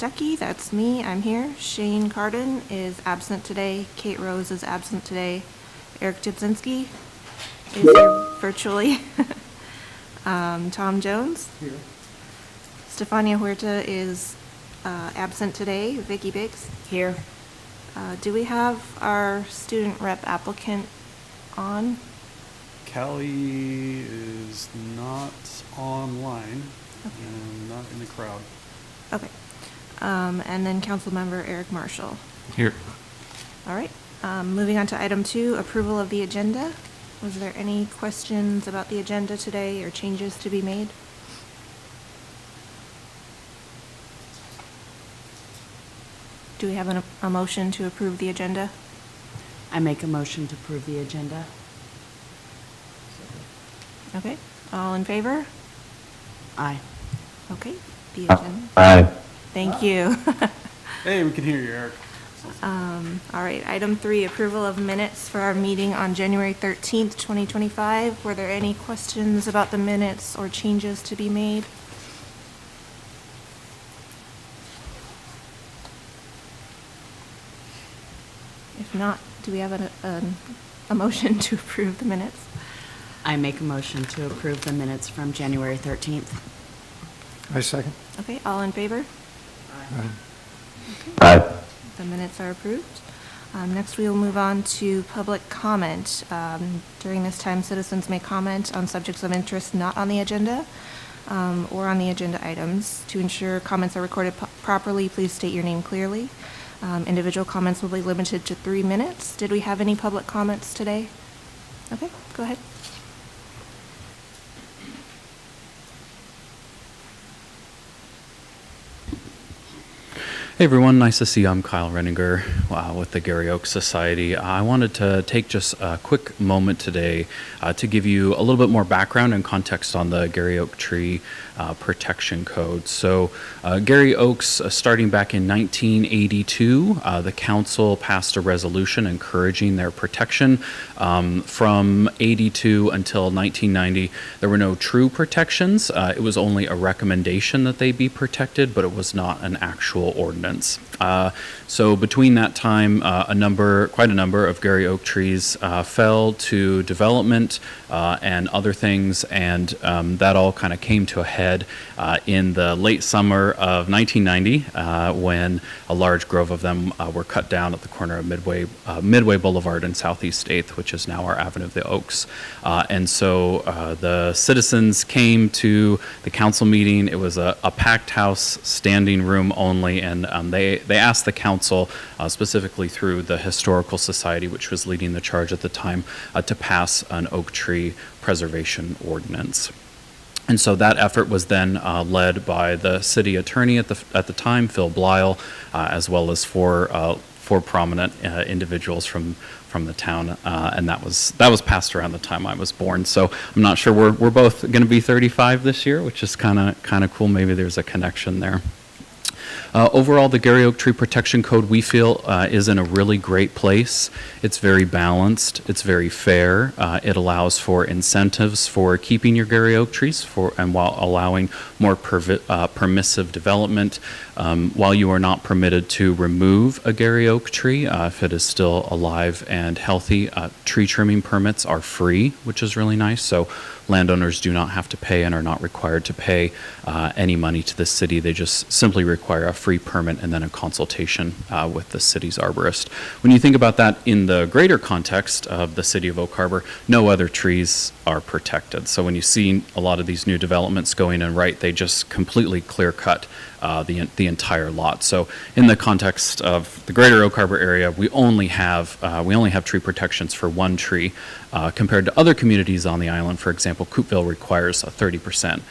Stuckey, that's me, I'm here. Shane Carden is absent today. Kate Rose is absent today. Eric Judzinski is here virtually. Tom Jones. Here. Stefania Huerta is absent today. Vicky Biggs. Here. Do we have our student rep applicant on? Callie is not online and not in the crowd. Okay. And then Councilmember Eric Marshall. Here. All right. Moving on to item 2, approval of the agenda. Was there any questions about the agenda today or changes to be made? Do we have a motion to approve the agenda? I make a motion to approve the agenda. Okay. All in favor? Aye. Okay. The agenda. Aye. Thank you. Hey, we can hear you, Eric. All right. Item 3, approval of minutes for our meeting on January 13th, 2025. Were there any questions about the minutes or changes to be made? If not, do we have a motion to approve the minutes? I make a motion to approve the minutes from January 13th. I second. Okay, all in favor? Aye. The minutes are approved. Next, we will move on to public comment. During this time, citizens may comment on subjects of interest not on the agenda or on the agenda items. To ensure comments are recorded properly, please state your name clearly. Individual comments will be limited to 3 minutes. Did we have any public comments today? Okay, go ahead. Hey everyone, nice to see you. I'm Kyle Renninger with the Gary Oaks Society. I wanted to take just a quick moment today to give you a little bit more background and context on the Gary Oak Tree Protection Code. So Gary Oaks, starting back in 1982, the council passed a resolution encouraging their protection. From 82 until 1990, there were no true protections. It was only a recommendation that they be protected, but it was not an actual ordinance. So between that time, quite a number of Gary Oak trees fell to development and other things, and that all kind of came to a head in the late summer of 1990 when a large grove of them were cut down at the corner of Midway Boulevard and Southeast 8th, which is now our Avenue of the Oaks. And so the citizens came to the council meeting. It was a packed house, standing room only, and they asked the council, specifically through the Historical Society, which was leading the charge at the time, to pass an oak tree preservation ordinance. And so that effort was then led by the city attorney at the time, Phil Blyle, as well as four prominent individuals from the town, and that was passed around the time I was born. So I'm not sure we're both going to be 35 this year, which is kind of cool. Maybe there's a connection there. Overall, the Gary Oak Tree Protection Code, we feel, is in a really great place. It's very balanced. It's very fair. It allows for incentives for keeping your Gary Oak trees and while allowing more permissive development. While you are not permitted to remove a Gary Oak tree, if it is still alive and healthy, tree trimming permits are free, which is really nice. So landowners do not have to pay and are not required to pay any money to the city. They just simply require a free permit and then a consultation with the city's arborist. When you think about that in the greater context of the city of Oak Harbor, no other trees are protected. So when you see a lot of these new developments going in, right, they just completely clear cut the entire lot. So in the context of the greater Oak Harbor area, we only have tree protections for one tree. Compared to other communities on the island, for example, Coupeville requires a 30%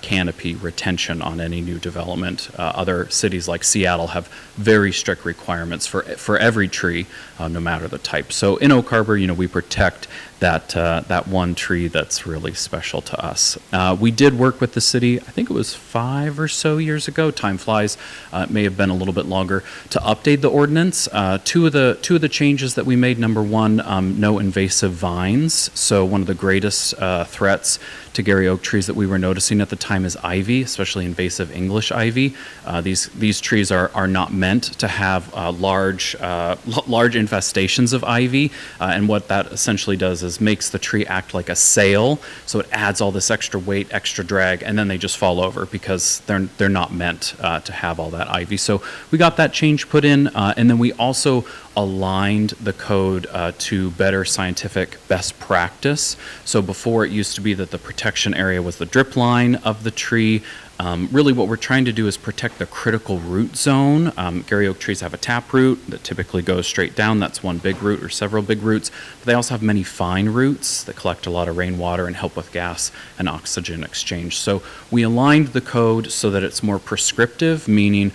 canopy retention on any new development. Other cities like Seattle have very strict requirements for every tree, no matter the type. So in Oak Harbor, we protect that one tree that's really special to us. We did work with the city, I think it was 5 or so years ago, time flies, it may have been a little bit longer, to update the ordinance. Two of the changes that we made, number one, no invasive vines. So one of the greatest threats to Gary oak trees that we were noticing at the time is ivy, especially invasive English ivy. These trees are not meant to have large infestations of ivy, and what that essentially does is makes the tree act like a sail. So it adds all this extra weight, extra drag, and then they just fall over because they're not meant to have all that ivy. So we got that change put in, and then we also aligned the code to better scientific best practice. So before it used to be that the protection area was the drip line of the tree. Really what we're trying to do is protect the critical root zone. Gary oak trees have a tap root that typically goes straight down. That's one big root or several big roots. But they also have many fine roots that collect a lot of rainwater and help with gas and oxygen exchange. So we aligned the code so that it's more prescriptive, meaning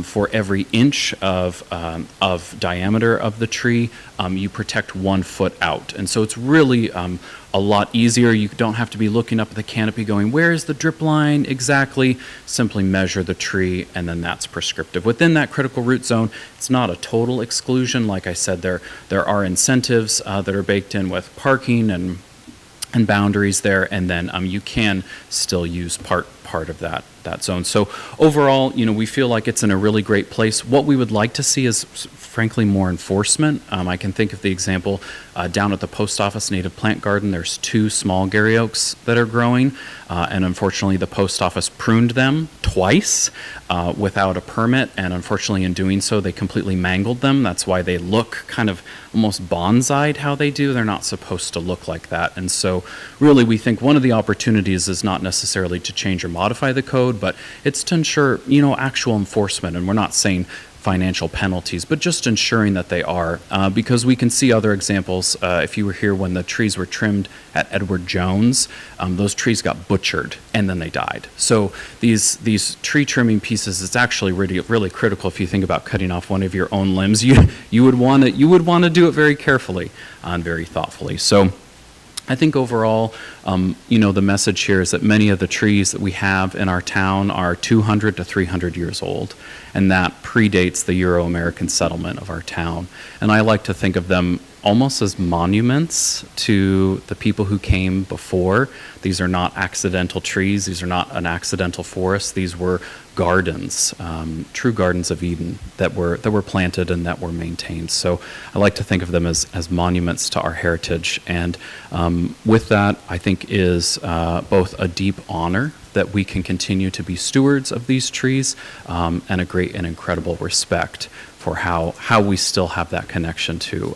for every inch of diameter of the tree, you protect 1 foot out. And so it's really a lot easier. You don't have to be looking up at the canopy going, where is the drip line exactly? Simply measure the tree, and then that's prescriptive. Within that critical root zone, it's not a total exclusion. Like I said, there are incentives that are baked in with parking and boundaries there, and then you can still use part of that zone. So overall, we feel like it's in a really great place. What we would like to see is, frankly, more enforcement. I can think of the example down at the post office native plant garden. There's 2 small Gary oaks that are growing, and unfortunately the post office pruned them twice without a permit, and unfortunately in doing so they completely mangled them. That's why they look kind of almost bonsai'd how they do. They're not supposed to look like that. And so really we think one of the opportunities is not necessarily to change or modify the code, but it's to ensure, actual enforcement. And we're not saying financial penalties, but just ensuring that they are, because we can see other examples. If you were here when the trees were trimmed at Edward Jones, those trees got butchered and then they died. So these tree trimming pieces, it's actually really critical. If you think about cutting off one of your own limbs, you would want to do it very carefully and very thoughtfully. So I think overall, the message here is that many of the trees that we have in our town are 200 to 300 years old, and that predates the Euro-American settlement of our town. And I like to think of them almost as monuments to the people who came before. These are not accidental trees. These are not an accidental forest. These were gardens, true gardens of Eden that were planted and that were maintained. So I like to think of them as monuments to our heritage. And with that, I think is both a deep honor that we can continue to be stewards of these trees, and a great and incredible respect for how we still have that connection to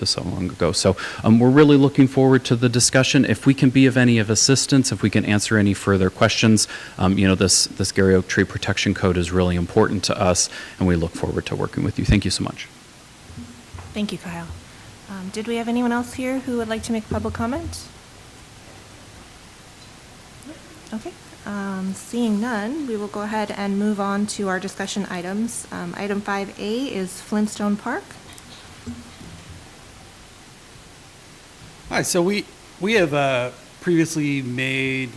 so long ago. So we're really looking forward to the discussion. If we can be of any assistance, if we can answer any further questions, this Gary Oak Tree Protection Code is really important to us, and we look forward to working with you. Thank you so much. Thank you, Kyle. Did we have anyone else here who would like to make public comment? Okay. Seeing none, we will go ahead and move on to our discussion items. Item 5A is Flintstone Park. Hi, so we have previously made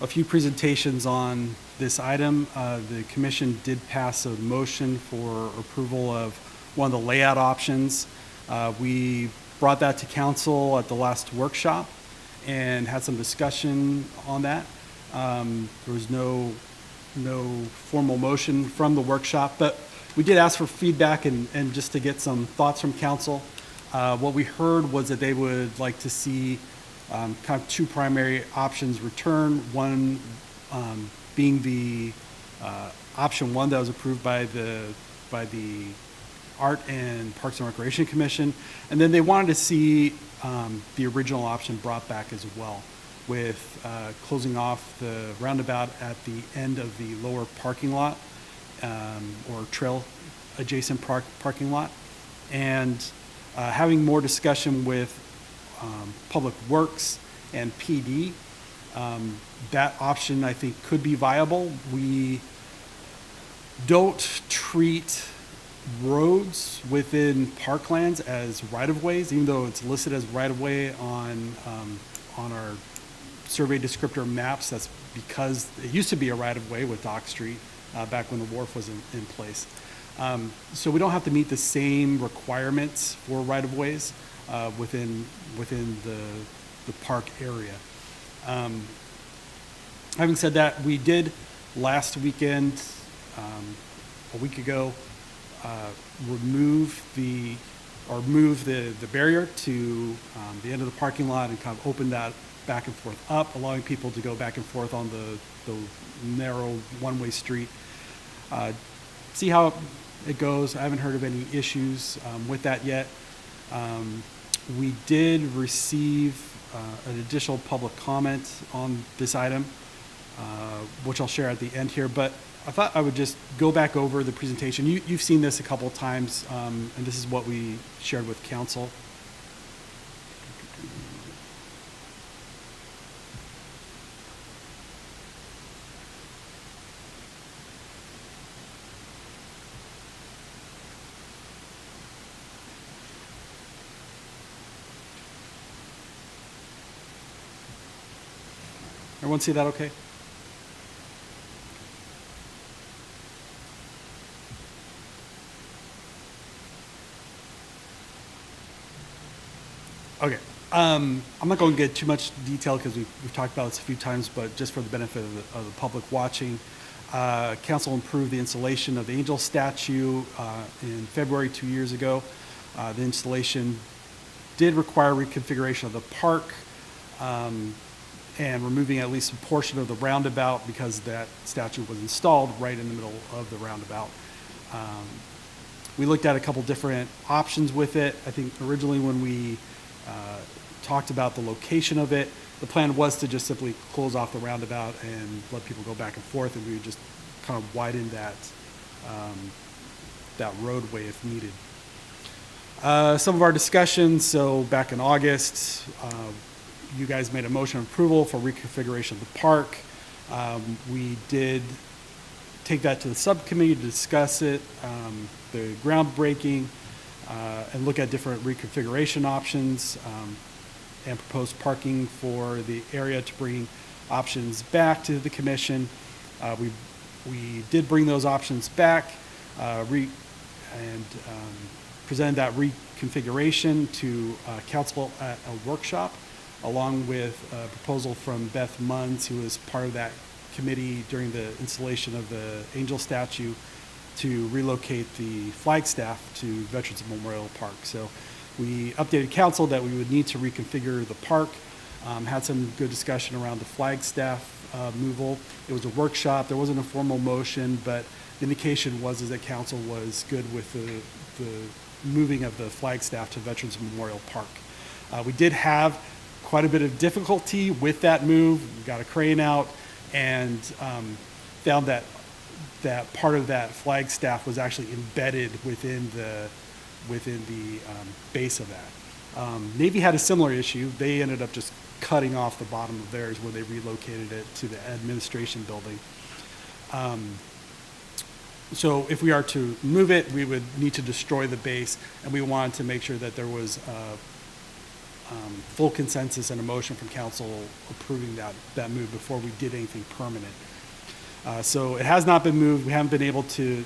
a few presentations on this item. The commission did pass a motion for approval of one of the layout options. We brought that to council at the last workshop and had some discussion on that. There was no formal motion from the workshop, but we did ask for feedback and just to get some thoughts from council. What we heard was that they would like to see kind of 2 primary options return, one being the option 1 that was approved by the Art and Parks and Recreation Commission, and then they wanted to see the original option brought back as well, with closing off the roundabout at the end of the lower parking lot, or trail adjacent parking lot, and having more discussion with Public Works and PD. That option, I think, could be viable. We don't treat roads within parklands as right-of-ways, even though it's listed as right-of-way on our survey descriptor maps. That's because it used to be a right-of-way with Dock Street back when the wharf was in place. So we don't have to meet the same requirements for right-of-ways within the park area. Having said that, we did last weekend, a week ago, move the barrier to the end of the parking lot and kind of open that back and forth up, allowing people to go back and forth on the narrow one-way street. See how it goes. I haven't heard of any issues with that yet. We did receive an additional public comment on this item, which I'll share at the end here, but I thought I would just go back over the presentation. You've seen this a couple of times, and this is what we shared with council. Everyone see that okay? Okay. I'm not going to get too much detail because we've talked about this a few times, but just for the benefit of the public watching, council approved the installation of the angel statue in February 2 years ago. The installation did require reconfiguration of the park and removing at least a portion of the roundabout because that statue was installed right in the middle of the roundabout. We looked at a couple different options with it. I think originally when we talked about the location of it, the plan was to just simply close off the roundabout and let people go back and forth, and we would just kind of widen that that roadway if needed. Some of our discussions, so back in August, you guys made a motion of approval for reconfiguration of the park. We did take that to the subcommittee to discuss it, the groundbreaking, and look at different reconfiguration options, and propose parking for the area to bring options back to the commission. We did bring those options back, presented that reconfiguration to council at a workshop, along with a proposal from Beth Munns, who was part of that committee during the installation of the angel statue, to relocate the flagstaff to Veterans Memorial Park. So we updated council that we would need to reconfigure the park, had some good discussion around the flagstaff removal. It was a workshop. There wasn't a formal motion, but the indication was that council was good with the moving of the flagstaff to Veterans Memorial Park. We did have quite a bit of difficulty with that move. We got a crane out and found that part of that flagstaff was actually embedded within the base of that. Navy had a similar issue. They ended up just cutting off the bottom of theirs when they relocated it to the administration building. So if we are to move it, we would need to destroy the base, and we wanted to make sure that there was full consensus and a motion from council approving that move before we did anything permanent. So it has not been moved. We haven't been able to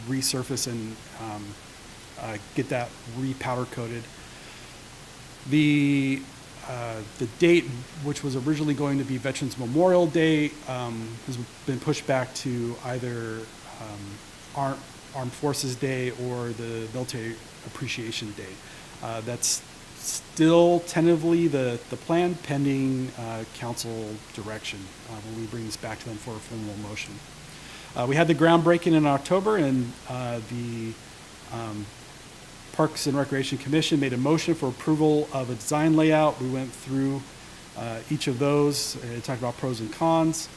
resurface and get that repowder coated. The date, which was originally going to be Veterans Memorial Day, has been pushed back to either Armed Forces Day or the Military Appreciation Day. That's still tentatively the plan, pending council direction when we bring this back to them for a formal motion. We had the groundbreaking in October, and the Parks and Recreation Commission made a motion for approval of a design layout. We went through each of those and talked about pros and cons.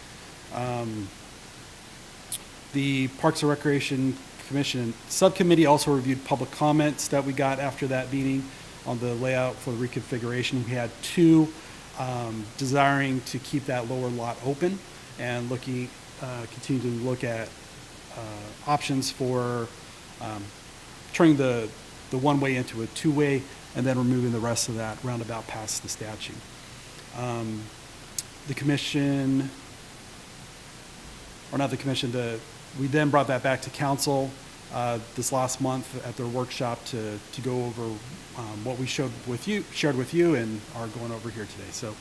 The Parks and Recreation Commission subcommittee also reviewed public comments that we got after that meeting on the layout for the reconfiguration. We had two desiring to keep that lower lot open and continue to look at options for turning the one-way into a two-way, and then removing the rest of that roundabout past the statue. The commission, or not the commission, we then brought that back to council this last month at their workshop to go over what we shared with you and are going over here today. So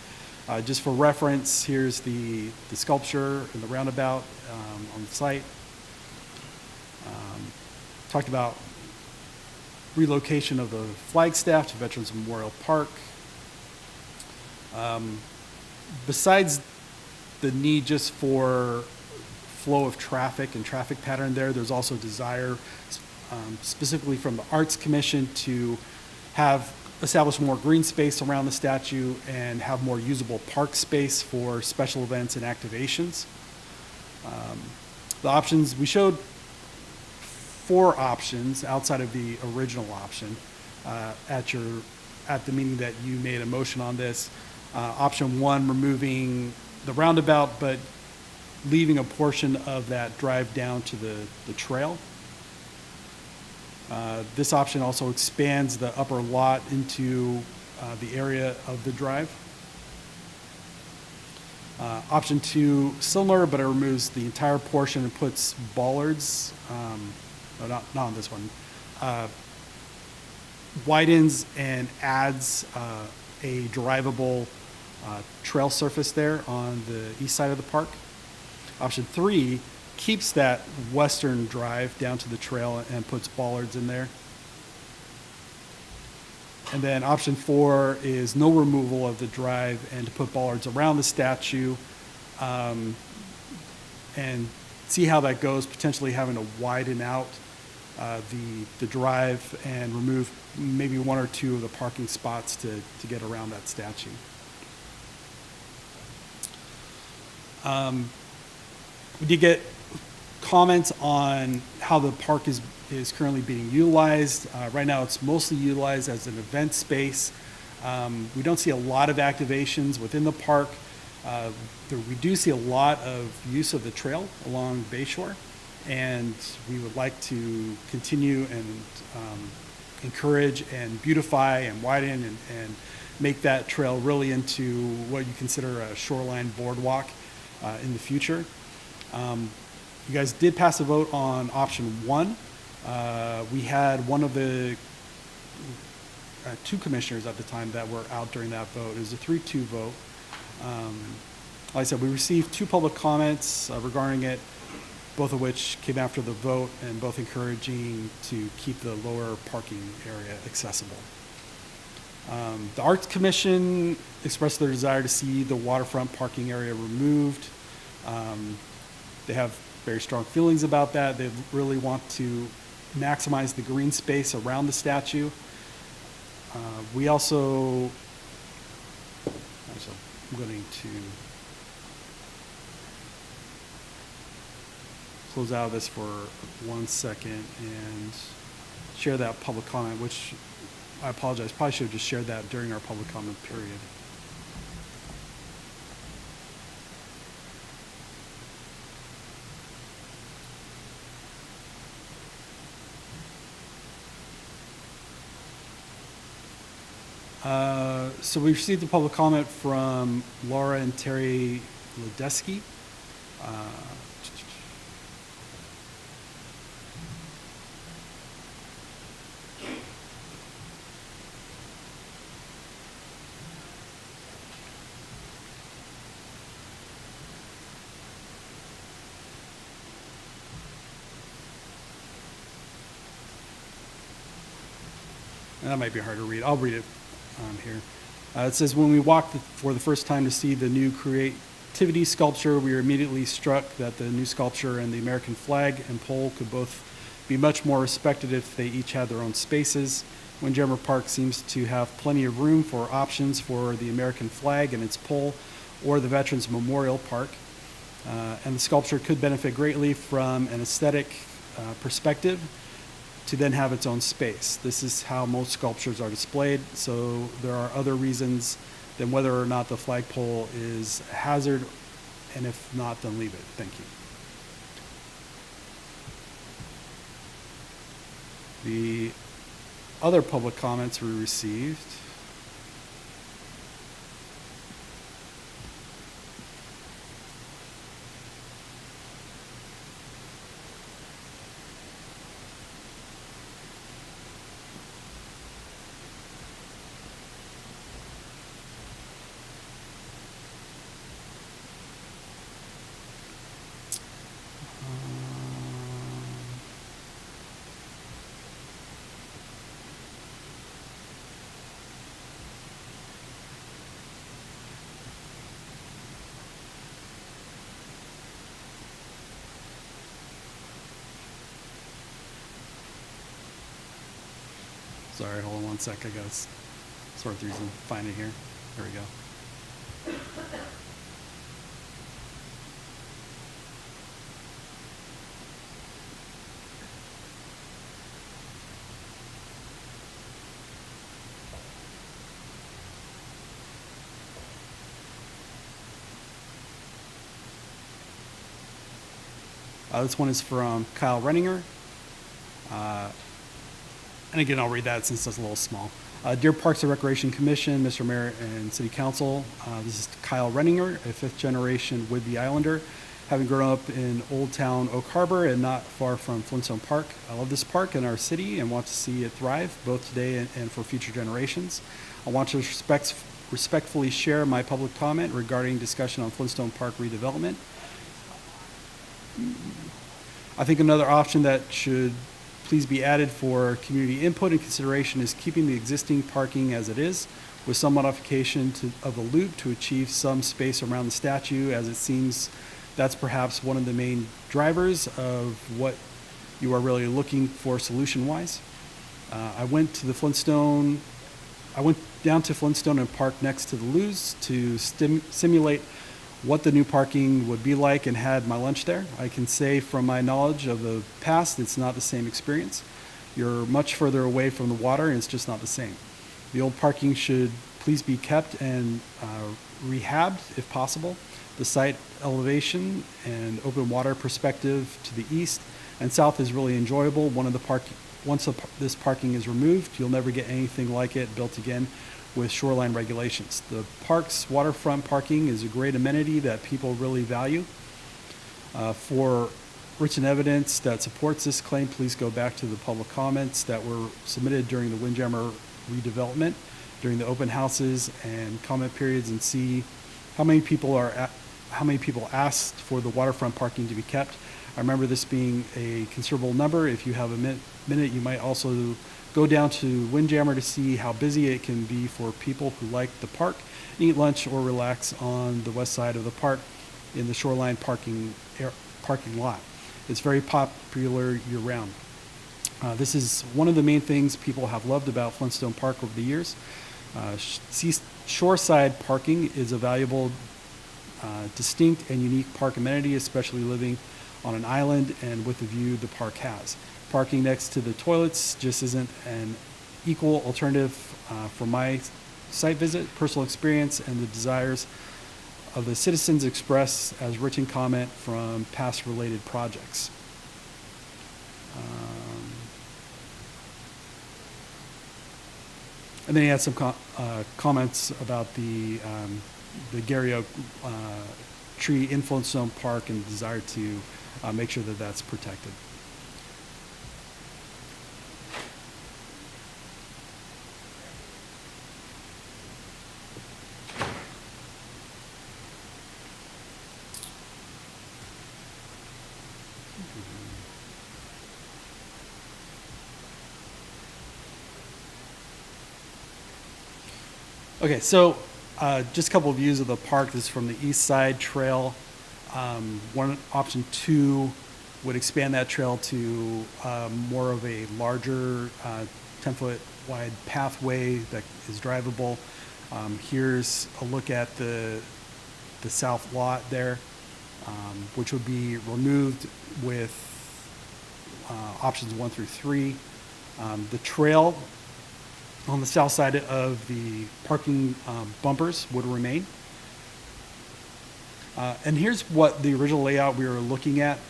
just for reference, here's the sculpture and the roundabout on the site. Talked about relocation of the flagstaff to Veterans Memorial Park. Besides the need just for flow of traffic and traffic pattern there's also desire specifically from the Arts Commission to establish more green space around the statue and have more usable park space for special events and activations. The options, we showed 4 options outside of the original option at the meeting that you made a motion on this. Option 1, removing the roundabout, but leaving a portion of that drive down to the trail. This option also expands the upper lot into the area of the drive. Option 2, similar, but it removes the entire portion and puts bollards, no, not on this one, widens and adds a drivable trail surface there on the east side of the park. Option 3 keeps that western drive down to the trail and puts bollards in there. And then option 4 is no removal of the drive and to put bollards around the statue, and see how that goes, potentially having to widen out the drive and remove maybe 1 or 2 of the parking spots to get around that statue. We did get comments on how the park is currently being utilized. Right now it's mostly utilized as an event space. We don't see a lot of activations within the park. We do see a lot of use of the trail along Bayshore, and we would like to continue and encourage and beautify and widen and make that trail really into what you consider a shoreline boardwalk in the future. You guys did pass a vote on option 1. We had one of the 2 commissioners at the time that were out during that vote. It was a 3-2 vote. Like I said, we received 2 public comments regarding it, both of which came after the vote and both encouraging to keep the lower parking area accessible. The Arts Commission expressed their desire to see the waterfront parking area removed. They have very strong feelings about that. They really want to maximize the green space around the statue. We also, I'm going to close out of this for 1 second and share that public comment, which I apologize, probably should have just shared that during our public comment period. So we received a public comment from Laura and Terry Ledeski. And that might be hard to read. I'll read it here. It says, when we walked for the first time to see the new creativity sculpture, we were immediately struck that the new sculpture and the American flag and pole could both be much more respected if they each had their own spaces. Windjammer Park seems to have plenty of room for options for the American flag and its pole or the Veterans Memorial Park. And the sculpture could benefit greatly from an aesthetic perspective to then have its own space. This is how most sculptures are displayed, so there are other reasons than whether or not the flagpole is a hazard, and if not, then leave it. Thank you. The other public comments we received. Sorry, hold on one sec. I gotta sort through and find it here. There we go. This one is from Kyle Renninger. And again, I'll read that since it's a little small. Dear Parks and Recreation Commission, Mr. Mayor and City Council, this is Kyle Renninger, a fifth generation Whidbey Islander, having grown up in Old Town Oak Harbor and not far from Flintstone Park. I love this park and our city and want to see it thrive both today and for future generations. I want to respectfully share my public comment regarding discussion on Flintstone Park redevelopment. I think another option that should please be added for community input and consideration is keeping the existing parking as it is with some modification of the loop to achieve some space around the statue, as it seems that's perhaps one of the main drivers of what you are really looking for solution-wise. I went down to Flintstone and parked next to the Luz to simulate what the new parking would be like and had my lunch there. I can say from my knowledge of the past, it's not the same experience. You're much further away from the water and it's just not the same. The old parking should please be kept and rehabbed if possible. The site elevation and open water perspective to the east and south is really enjoyable. Once this parking is removed, you'll never get anything like it built again with shoreline regulations. The park's waterfront parking is a great amenity that people really value. For written evidence that supports this claim, please go back to the public comments that were submitted during the Windjammer redevelopment, during the open houses and comment periods, and see how many people asked for the waterfront parking to be kept. I remember this being a considerable number. If you have a minute, you might also go down to Windjammer to see how busy it can be for people who like the park and eat lunch or relax on the west side of the park in the shoreline parking lot. It's very popular year-round. This is one of the main things people have loved about Flintstone Park over the years. Shoreside parking is a valuable, distinct and unique park amenity, especially living on an island and with the view the park has. Parking next to the toilets just isn't an equal alternative for my site visit, personal experience, and the desires of the citizens expressed as written comment from past related projects. And then he had some comments about the Gary Oak tree in Flintstone Park and desire to make sure that that's protected. Okay, so just a couple of views of the park. This is from the east side trail. Option 2 would expand that trail to more of a larger 10-foot wide pathway that is drivable. Here's a look at the south lot there, which would be removed with options 1 through 3. The trail on the south side of the parking bumpers would remain. And here's what the original layout we were looking at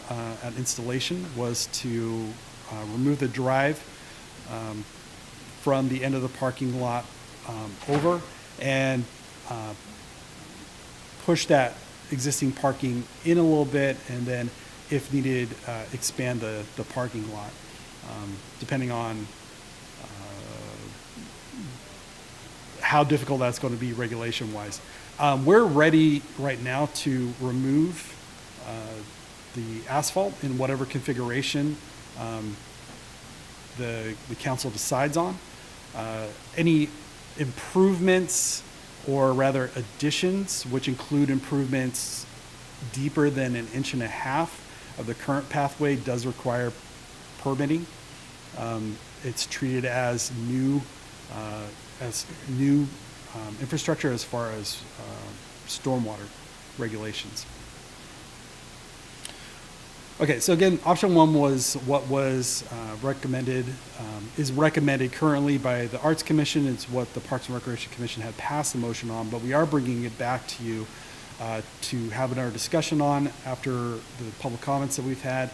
installation was to remove the drive from the end of the parking lot over and push that existing parking in a little bit, and then, if needed, expand the parking lot, depending on how difficult that's going to be regulation-wise. We're ready right now to remove the asphalt in whatever configuration the council decides on. Any improvements, or rather additions, which include improvements deeper than 1.5 inches of the current pathway, does require permitting. It's treated as new infrastructure as far as stormwater regulations. Okay, so again, option one was what was recommended, is recommended currently by the Arts Commission. It's what the Parks and Recreation Commission had passed the motion on, but we are bringing it back to you to have another discussion on after the public comments that we've had.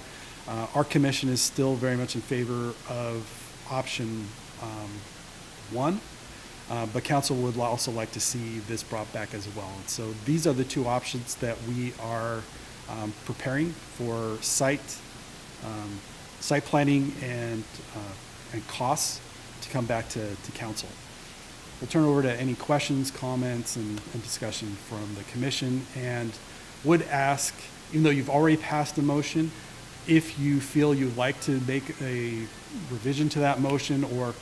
Our commission is still very much in favor of option one, but council would also like to see this brought back as well. And so these are the two options that we are preparing for site planning and costs to come back to council. We'll turn it over to any questions, comments, and discussion from the commission, and would ask, even though you've already passed a motion, if you feel you'd like to make a revision to that motion or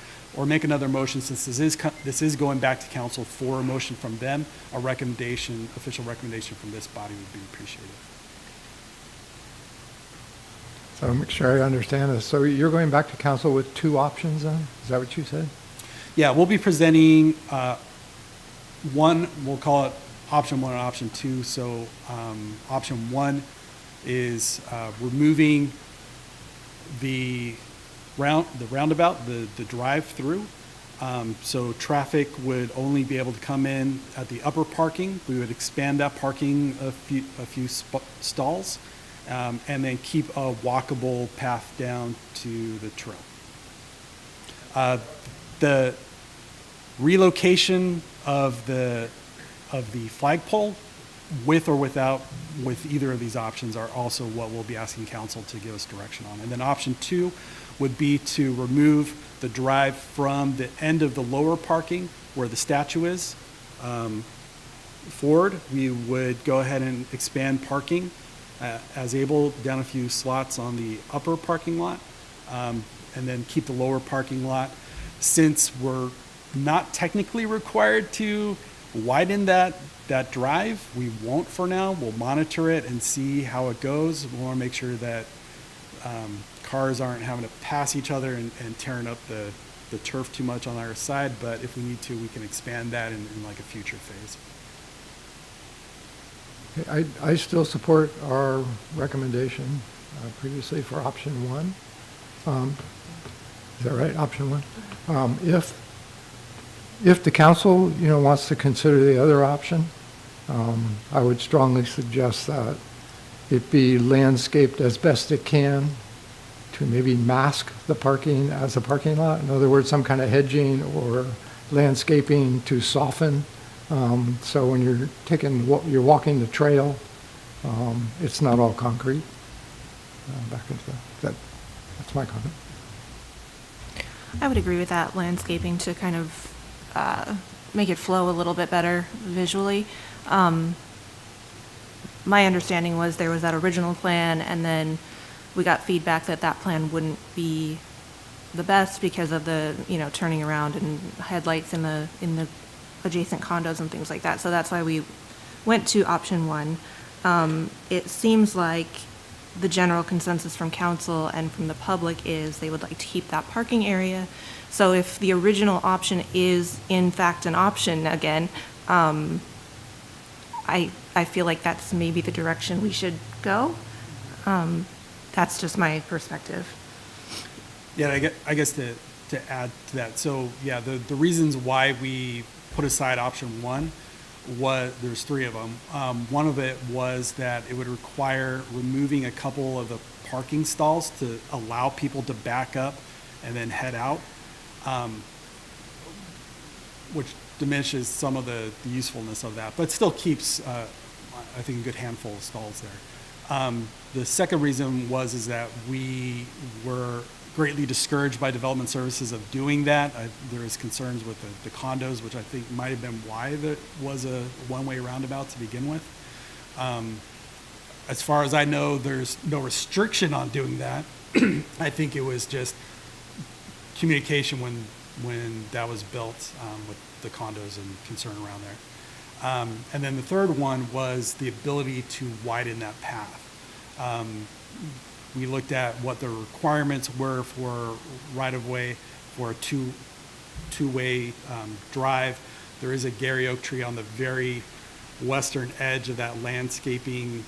make another motion, since this is going back to council for a motion from them, a recommendation, official recommendation from this body would be appreciated. So make sure I understand this. So you're going back to council with two options then? Is that what you said? Yeah, we'll be presenting one, we'll call it option one and option two. So option one is removing the roundabout, the drive-through. So traffic would only be able to come in at the upper parking. We would expand that parking a few stalls, and then keep a walkable path down to the trail. The relocation of the flagpole, with or without, with either of these options, are also what we'll be asking council to give us direction on. And then option two would be to remove the drive from the end of the lower parking where the statue is forward. We would go ahead and expand parking as able down a few slots on the upper parking lot, and then keep the lower parking lot. Since we're not technically required to widen that drive, we won't for now. We'll monitor it and see how it goes. We want to make sure that cars aren't having to pass each other and tearing up the turf too much on our side, but if we need to, we can expand that in like a future phase. Okay, I still support our recommendation previously for option one. Is that right, option one? If the council, wants to consider the other option, I would strongly suggest that it be landscaped as best it can to maybe mask the parking as a parking lot. In other words, some kind of hedging or landscaping to soften. So when you're walking the trail, it's not all concrete. Back into that's my comment. I would agree with that, landscaping to kind of make it flow a little bit better visually. My understanding was there was that original plan, and then we got feedback that plan wouldn't be the best because of the, turning around and headlights in the adjacent condos and things like that. So that's why we went to option one. It seems like the general consensus from council and from the public is they would like to keep that parking area. So if the original option is in fact an option again, I feel like that's maybe the direction we should go. That's just my perspective. Yeah, I guess to add to that. So yeah, the reasons why we put aside option one there's three of them. One of it was that it would require removing a couple of the parking stalls to allow people to back up and then head out. which diminishes some of the usefulness of that, but still keeps, I think, a good handful of stalls there. The second reason is that we were greatly discouraged by development services of doing that. There is concerns with the condos, which I think might have been why that was a one-way roundabout to begin with. As far as I know, there's no restriction on doing that. I think it was just communication when that was built with the condos and concern around there. And then the third one was the ability to widen that path. We looked at what the requirements were for right-of-way for a two-way drive. There is a Gary Oak tree on the very western edge of that landscaping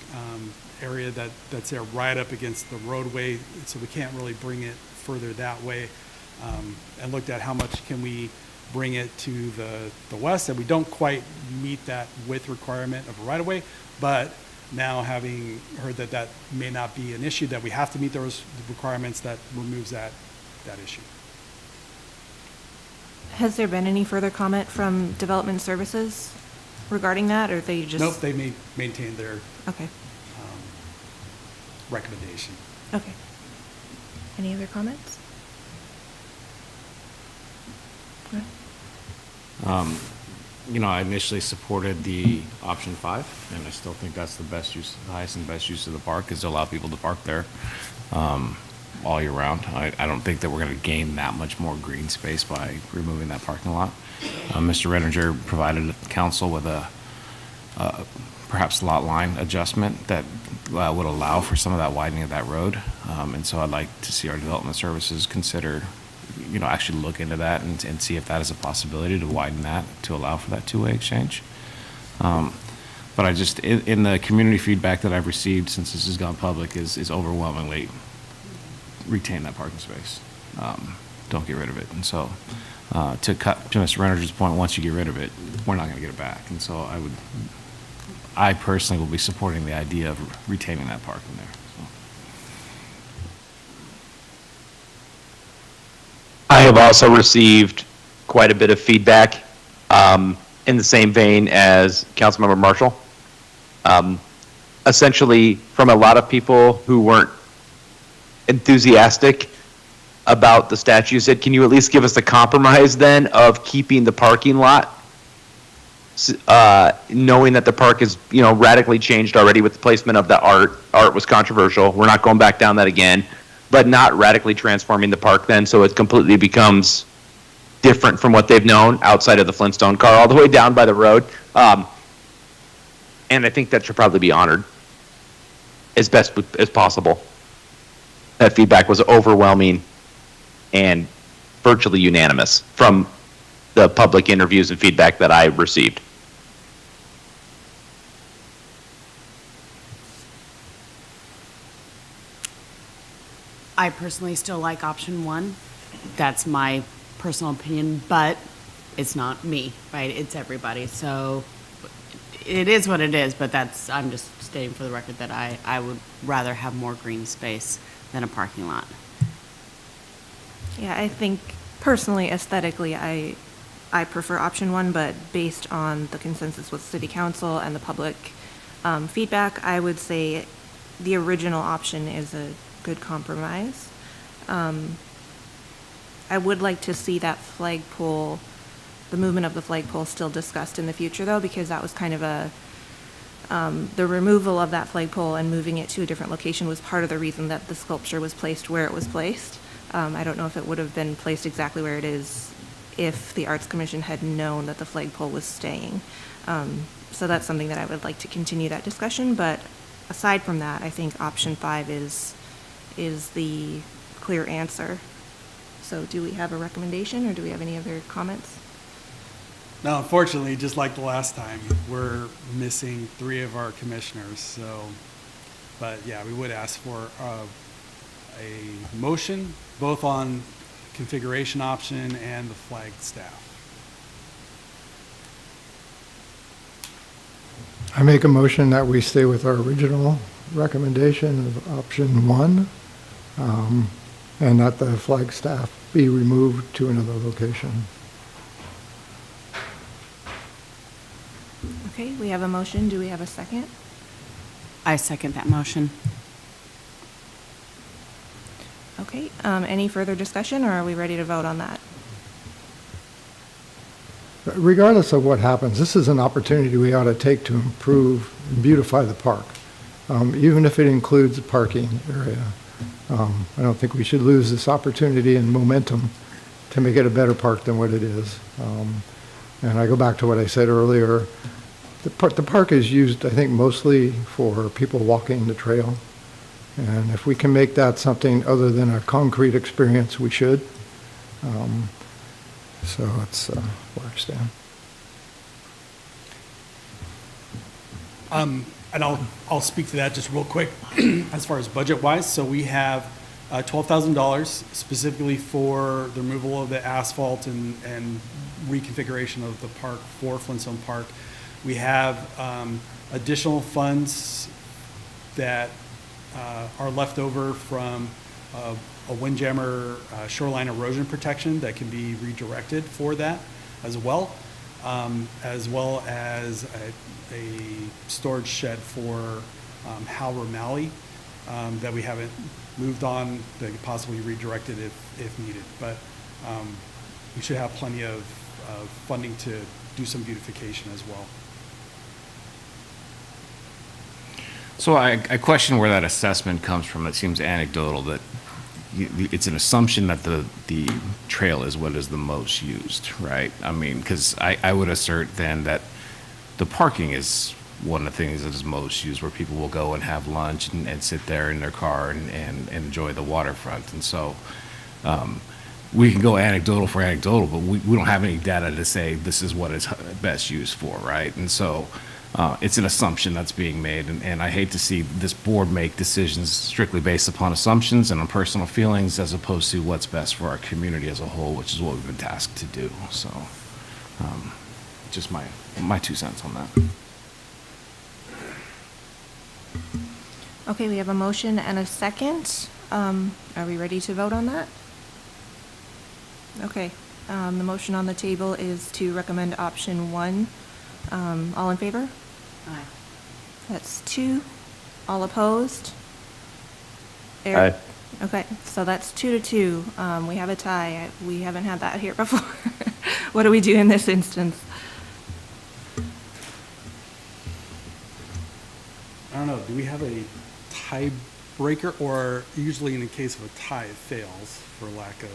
area that's there right up against the roadway, so we can't really bring it further that way. And looked at how much can we bring it to the west, and we don't quite meet that width requirement of a right-of-way, but now having heard that that may not be an issue, that we have to meet those requirements, that removes that issue. Has there been any further comment from development services regarding that, or they just? Nope, they maintained their Okay, recommendation. okay. Any other comments? Go ahead. I initially supported the option 5, and I still think that's the best use, the highest and best use of the park, is to allow people to park there all year round. I don't think that we're going to gain that much more green space by removing that parking lot. Mr. Redinger provided council with a perhaps lot line adjustment that would allow for some of that widening of that road. And so I'd like to see our development services consider, actually look into that and see if that is a possibility to widen that to allow for that two-way exchange. But I just, in the community feedback that I've received since this has gone public is overwhelmingly retain that parking space. Don't get rid of it. And so to Mr. Renner's point, once you get rid of it, we're not going to get it back. And so I personally will be supporting the idea of retaining that parking there. So. I have also received quite a bit of feedback in the same vein as Councilmember Marshall. Essentially, from a lot of people who weren't enthusiastic about the statute, said, can you at least give us the compromise then of keeping the parking lot, knowing that the park is radically changed already with the placement of the art. Art was controversial. We're not going back down that again, but not radically transforming the park then, so it completely becomes different from what they've known outside of the Flintstone car all the way down by the road. And I think that should probably be honored as best as possible. That feedback was overwhelming and virtually unanimous from the public interviews and feedback that I received. I personally still like option 1. That's my personal opinion, but it's not me, right? It's everybody. So it is what it is, but I'm just stating for the record that I would rather have more green space than a parking lot. Yeah, I think personally, aesthetically, I prefer option 1, but based on the consensus with city council and the public feedback, I would say the original option is a good compromise. I would like to see that flagpole, the movement of the flagpole, still discussed in the future, though, because that was kind of the removal of that flagpole and moving it to a different location was part of the reason that the sculpture was placed where it was placed. I don't know if it would have been placed exactly where it is if the Arts Commission had known that the flagpole was staying. So that's something that I would like to continue that discussion, but aside from that, I think option 5 is the clear answer. So do we have a recommendation, or do we have any other comments? No, unfortunately, just like the last time, we're missing 3 of our commissioners, so, but yeah, we would ask for a motion, both on configuration option and the flag staff. I make a motion that we stay with our original recommendation of option 1, and that the flagstaff be removed to another location. Okay, we have a motion. Do we have a second? I second that motion. Okay, any further discussion, or are we ready to vote on that? Regardless of what happens, this is an opportunity we ought to take to improve and beautify the park, even if it includes a parking area. I don't think we should lose this opportunity and momentum to make it a better park than what it is. And I go back to what I said earlier. The park is used, I think, mostly for people walking the trail. And if we can make that something other than a concrete experience, we should. So that's where I stand. And I'll speak to that just real quick as far as budget-wise. So we have $12,000 specifically for the removal of the asphalt and reconfiguration of the park for Flintstone Park. We have additional funds that are left over from a Windjammer shoreline erosion protection that can be redirected for that as well as a storage shed for Hal O'Malley that we haven't moved on, that could possibly be redirected if needed. But we should have plenty of funding to do some beautification as well. So I question where that assessment comes from. It seems anecdotal that it's an assumption that the trail is what is the most used, right? I mean, because I would assert then that the parking is one of the things that is most used, where people will go and have lunch and sit there in their car and enjoy the waterfront. And so we can go anecdotal for anecdotal, but we don't have any data to say this is what it's best used for, right? And so it's an assumption that's being made, and I hate to see this board make decisions strictly based upon assumptions and on personal feelings as opposed to what's best for our community as a whole, which is what we've been tasked to do. So just my 2 cents on that. Okay, we have a motion and a second. Are we ready to vote on that? Okay, the motion on the table is to recommend option 1. All in favor? Aye. That's 2. All opposed? Aye. Okay, so that's 2-2. We have a tie. We haven't had that here before. What do we do in this instance? I don't know, do we have a tiebreaker, or usually in the case of a tie, it fails for lack of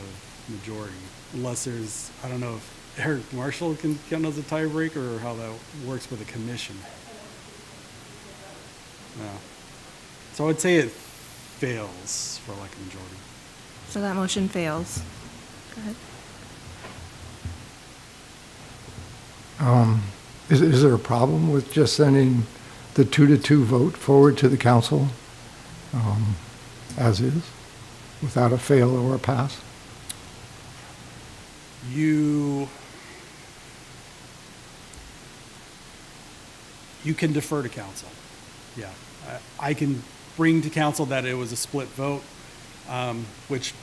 majority? Unless there's, I don't know if Eric Marshall can count as a tiebreaker or how that works with a commission. No. So I would say it fails for lack of majority. So that motion fails. Go ahead. Is there a problem with just sending the 2-2 vote forward to the council as is, without a fail or a pass? You can defer to council. Yeah. I can bring to council that it was a split vote, which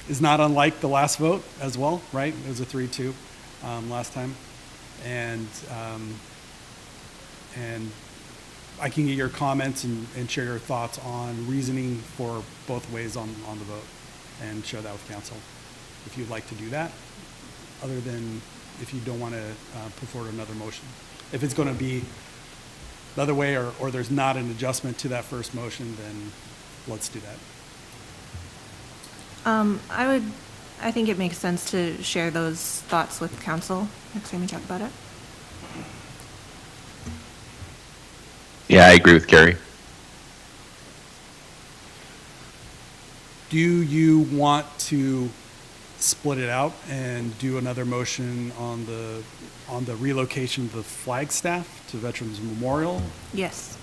is not unlike the last vote as well, right? It was a 3-2 last time. And I can get your comments and share your thoughts on reasoning for both ways on the vote and share that with council if you'd like to do that, other than if you don't want to put forward another motion. If it's going to be the other way, or there's not an adjustment to that first motion, then let's do that. I think it makes sense to share those thoughts with council next time we talk about it. Yeah, I agree with Carrie. Do you want to split it out and do another motion on the relocation of the flagstaff to Veterans Memorial? Yes.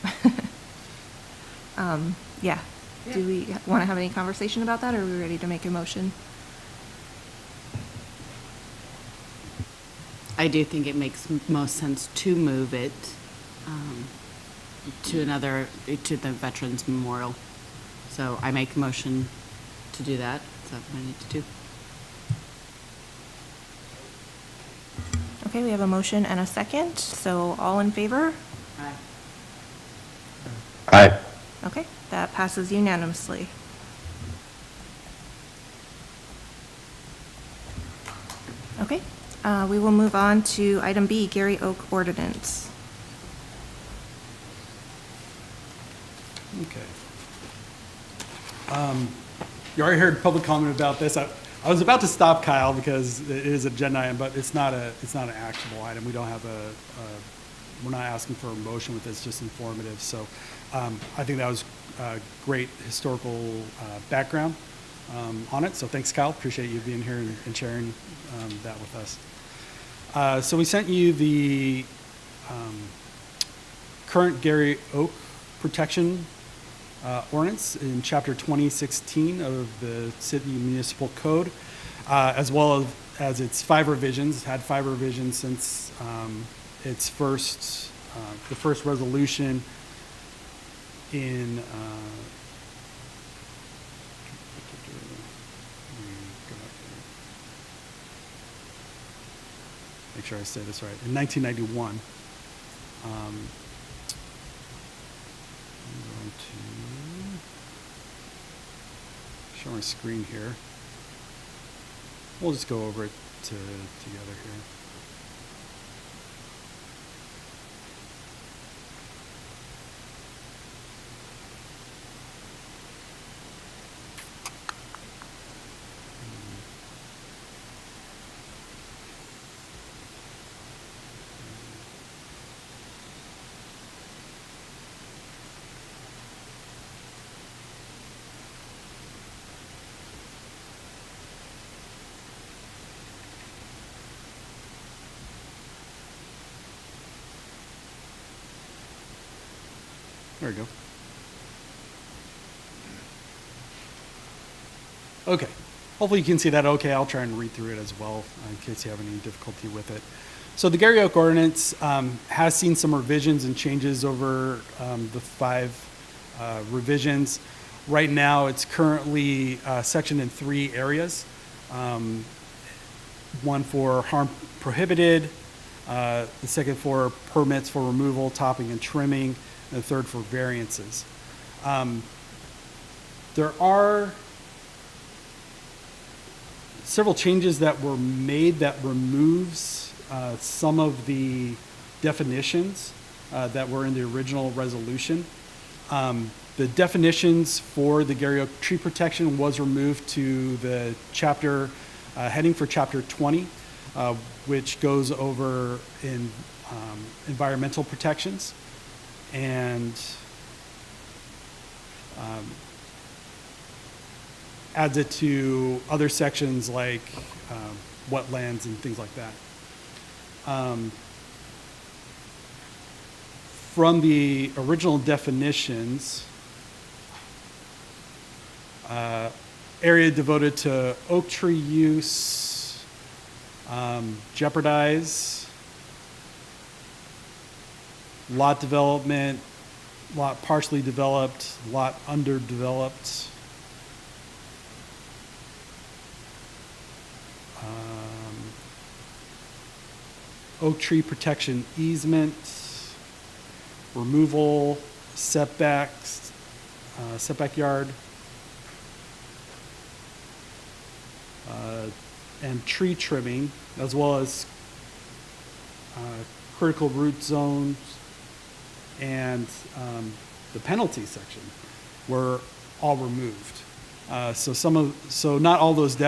Yeah. Do we want to have any conversation about that, or are we ready to make a motion? I do think it makes most sense to move it to the Veterans Memorial. So I make a motion to do that. Is that what I need to do? Okay, we have a motion and a second, so all in favor? Aye. Okay, that passes unanimously. Okay, we will move on to item B, Gary Oak ordinance. Okay. You already heard public comment about this. I was about to stop Kyle because it is an agenda item, but it's not an actionable item. We don't have we're not asking for a motion with this, just informative. So I think that was great historical background on it. So thanks, Kyle. Appreciate you being here and sharing that with us. So we sent you the current Gary Oak protection ordinance in Chapter 2016 of the City Municipal Code, as well as its 5 revisions. It's had 5 revisions since its first, the first resolution in, make sure I say this right, in 1991. I'm going to show my screen here. We'll just go over it together here. There we go. Okay. Hopefully you can see that okay. I'll try and read through it as well in case you have any difficulty with it. So the Gary Oak ordinance has seen some revisions and changes over the 5 revisions. Right now, it's currently sectioned in 3 areas. One for harm prohibited, the second for permits for removal, topping, and trimming, and the third for variances. There are several changes that were made that removes some of the definitions that were in the original resolution. The definitions for the Gary Oak tree protection was removed to the chapter, heading for chapter 20, which goes over in environmental protections and adds it to other sections like wetlands and things like that. From the original definitions, area devoted to oak tree use, jeopardize, lot development, lot partially developed, lot underdeveloped, oak tree protection easement, removal, setbacks, setback yard, and tree trimming, as well as critical root zones and the penalty section were all removed. So not all those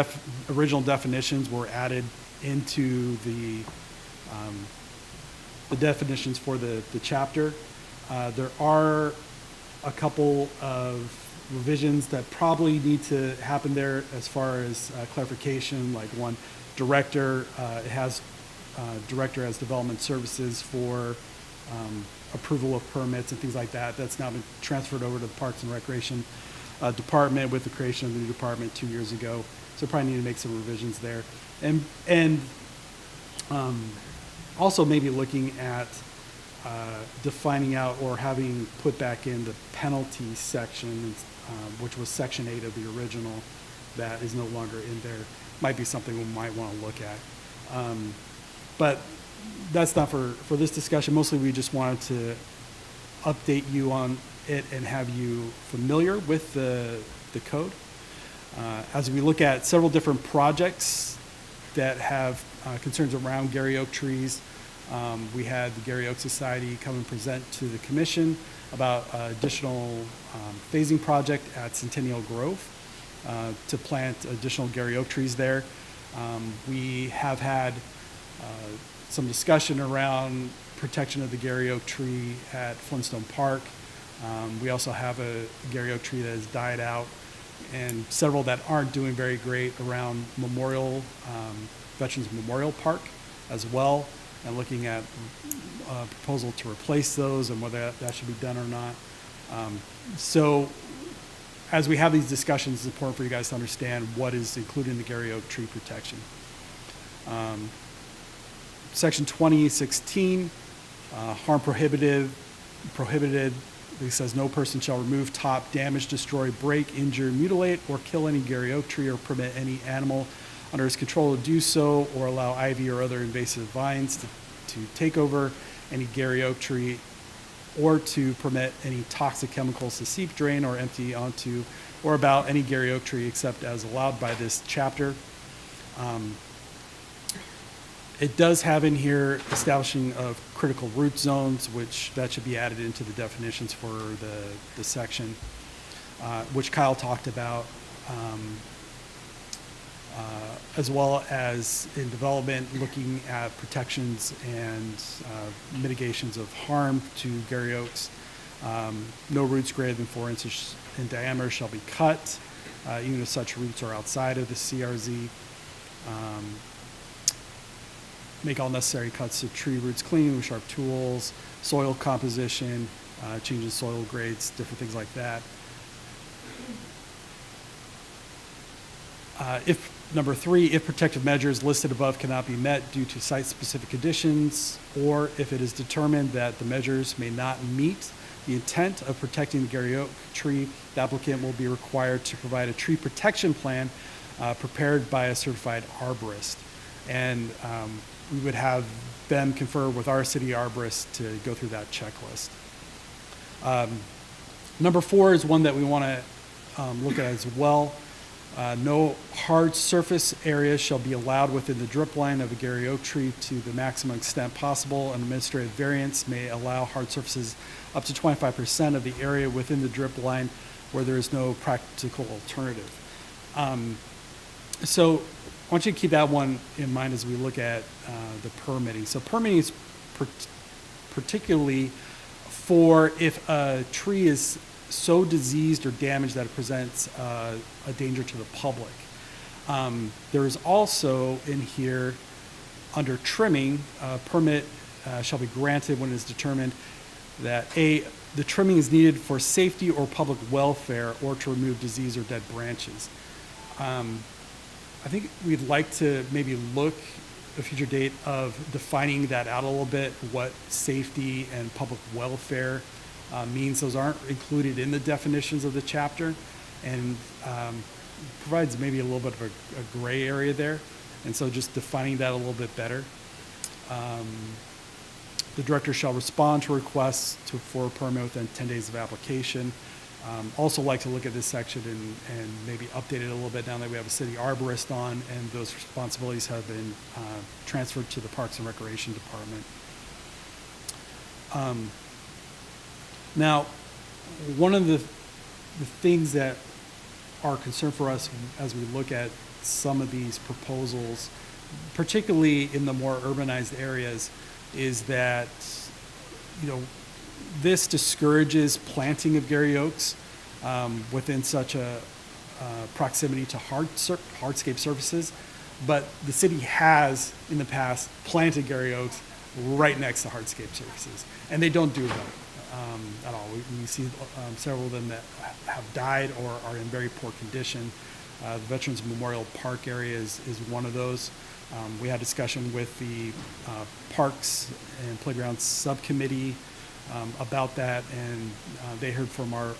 original definitions were added into the definitions for the chapter. There are a couple of revisions that probably need to happen there as far as clarification, like one, director, it has director as development services for approval of permits and things like that. That's now been transferred over to the Parks and Recreation Department with the creation of the new department 2 years ago. So probably need to make some revisions there. And also maybe looking at defining out or having put back in the penalty section, which was section 8 of the original that is no longer in there might be something we might want to look at. But that's not for this discussion. Mostly we just wanted to update you on it and have you familiar with the code. As we look at several different projects that have concerns around Gary Oak trees, we had the Gary Oak Society come and present to the commission about additional phasing project at Centennial Grove to plant additional Gary Oak trees there. We have had some discussion around protection of the Gary Oak tree at Flintstone Park. We also have a Gary Oak tree that has died out, and several that aren't doing very great around Veterans Memorial Park as well, and looking at a proposal to replace those and whether that should be done or not. So as we have these discussions, it's important for you guys to understand what is included in the Gary Oak tree protection. Section 2016, harm prohibited, it says no person shall remove, top, damage, destroy, break, injure, mutilate, or kill any Gary Oak tree or permit any animal under his control to do so, or allow ivy or other invasive vines to take over any Gary Oak tree, or to permit any toxic chemicals to seep, drain, or empty onto or about any Gary Oak tree except as allowed by this chapter. It does have in here establishing of critical root zones, which that should be added into the definitions for the section, which Kyle talked about, as well as in development, looking at protections and mitigations of harm to Gary Oaks. No roots greater than 4 inches in diameter shall be cut, even if such roots are outside of the CRZ. Make all necessary cuts to tree roots clean with sharp tools, soil composition, changes soil grades, different things like that. Number 3, if protective measures listed above cannot be met due to site-specific conditions, or if it is determined that the measures may not meet the intent of protecting the Gary Oak tree, the applicant will be required to provide a tree protection plan prepared by a certified arborist. And we would have them confer with our city arborist to go through that checklist. Number 4 is one that we want to look at as well. No hard surface areas shall be allowed within the drip line of a Gary Oak tree to the maximum extent possible. An administrative variance may allow hard surfaces up to 25% of the area within the drip line where there is no practical alternative. So I want you to keep that one in mind as we look at the permitting. So permitting is particularly for if a tree is so diseased or damaged that it presents a danger to the public. There is also in here, under trimming, a permit shall be granted when it is determined that the trimming is needed for safety or public welfare or to remove disease or dead branches. I think we'd like to maybe look a future date of defining that out a little bit, what safety and public welfare means. Those aren't included in the definitions of the chapter, and provides maybe a little bit of a gray area there. And so just defining that a little bit better. The director shall respond to requests for a permit within 10 days of application. Also like to look at this section and maybe update it a little bit now that we have a city arborist on, and those responsibilities have been transferred to the Parks and Recreation Department. Now, one of the things that are a concern for us as we look at some of these proposals, particularly in the more urbanized areas, is that, this discourages planting of Gary Oaks within such a proximity to hardscape surfaces. But the city has, in the past, planted Gary Oaks right next to hardscape surfaces, and they don't do that at all. We see several of them that have died or are in very poor condition. The Veterans Memorial Park area is one of those. We had discussion with the Parks and Playgrounds Subcommittee about that, and they heard from our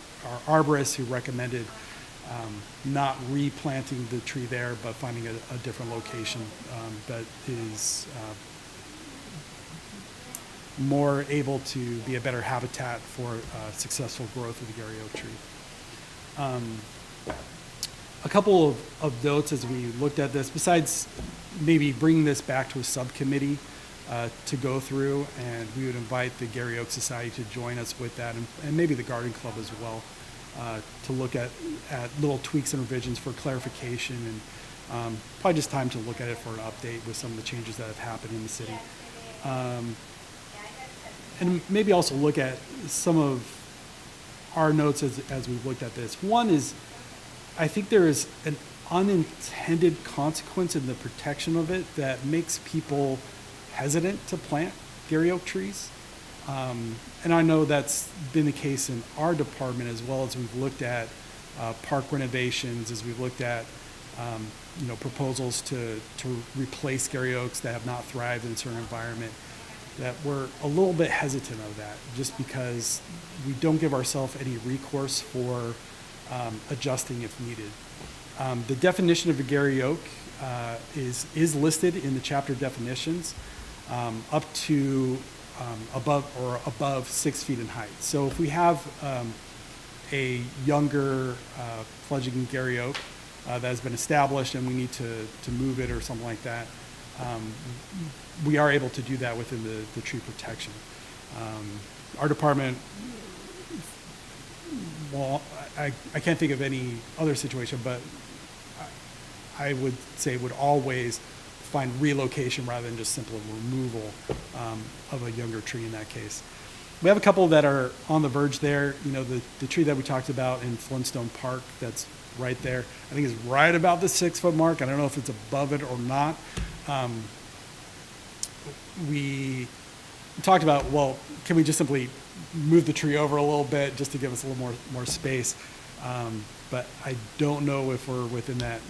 arborist who recommended not replanting the tree there, but finding a different location that is more able to be a better habitat for successful growth of the Gary oak tree. A couple of notes as we looked at this, besides maybe bringing this back to a subcommittee to go through, and we would invite the Gary Oak Society to join us with that, and maybe the Garden Club as well, to look at little tweaks and revisions for clarification, and probably just time to look at it for an update with some of the changes that have happened in the city. And maybe also look at some of our notes as we've looked at this. One is, I think there is an unintended consequence in the protection of it that makes people hesitant to plant Gary oak trees. And I know that's been the case in our department as well, as we've looked at park renovations, as we've looked at proposals to replace Gary oaks that have not thrived in a certain environment, that we're a little bit hesitant of that, just because we don't give ourselves any recourse for adjusting if needed. The definition of a Gary oak is listed in the chapter definitions, up to above 6 feet in height. So if we have a younger fledgling Gary oak that has been established and we need to move it or something like that, we are able to do that within the tree protection. Our department, well, I can't think of any other situation, but I would say would always find relocation rather than just simple removal of a younger tree in that case. We have a couple that are on the verge there. The tree that we talked about in Flintstone Park, that's right there, I think is right about the 6 foot mark. I don't know if it's above it or not. We talked about, well, can we just simply move the tree over a little bit just to give us a little more space? But I don't know if we're within that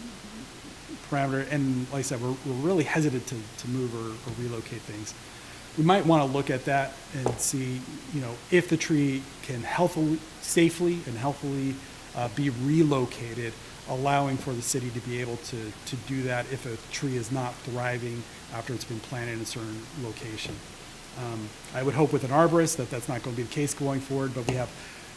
parameter. And like I said, we're really hesitant to move or relocate things. We might want to look at that and see, if the tree can safely and healthily be relocated, allowing for the city to be able to do that if a tree is not thriving after it's been planted in a certain location. I would hope with an arborist that that's not going to be the case going forward, but we have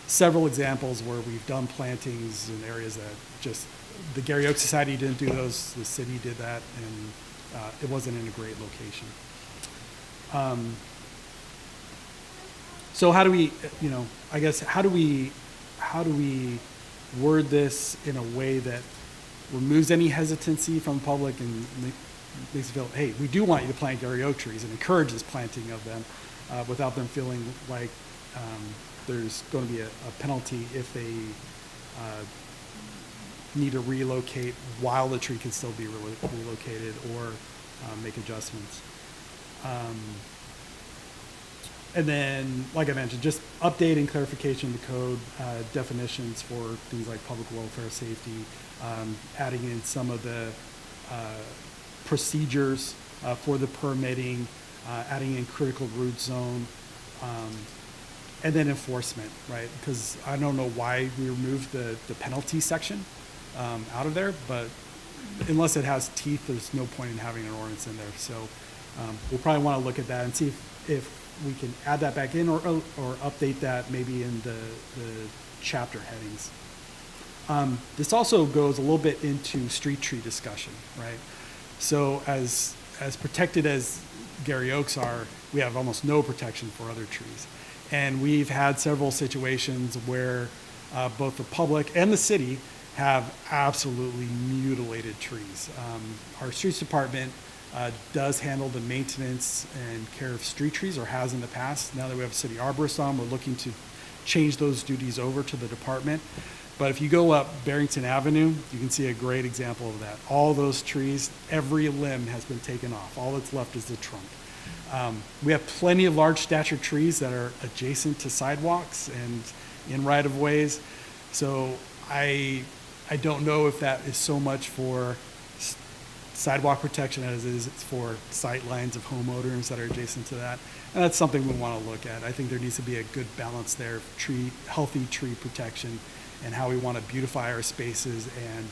several examples where we've done plantings in areas that just, the Gary Oak Society didn't do those, the city did that, and it wasn't in a great location. So how do we, I guess, how do we word this in a way that removes any hesitancy from the public and makes it feel, hey, we do want you to plant Gary oak trees, and encourages planting of them without them feeling like there's going to be a penalty if they need to relocate while the tree can still be relocated or make adjustments. And then, like I mentioned, just updating clarification of the code, definitions for things like public welfare, safety, adding in some of the procedures for the permitting, adding in critical root zone, and then enforcement, right? Because I don't know why we removed the penalty section out of there, but unless it has teeth, there's no point in having an ordinance in there. So we'll probably want to look at that and see if we can add that back in or update that maybe in the chapter headings. This also goes a little bit into street tree discussion, right? So as protected as Gary oaks are, we have almost no protection for other trees. And we've had several situations where both the public and the city have absolutely mutilated trees. Our streets department does handle the maintenance and care of street trees, or has in the past. Now that we have a city arborist on, we're looking to change those duties over to the department. But if you go up Barrington Avenue, you can see a great example of that. All those trees, every limb has been taken off. All that's left is the trunk. We have plenty of large stature trees that are adjacent to sidewalks and in right-of-ways. So I don't know if that is so much for sidewalk protection as it is for sight lines of homeowners that are adjacent to that. And that's something we want to look at. I think there needs to be a good balance there of healthy tree protection and how we want to beautify our spaces and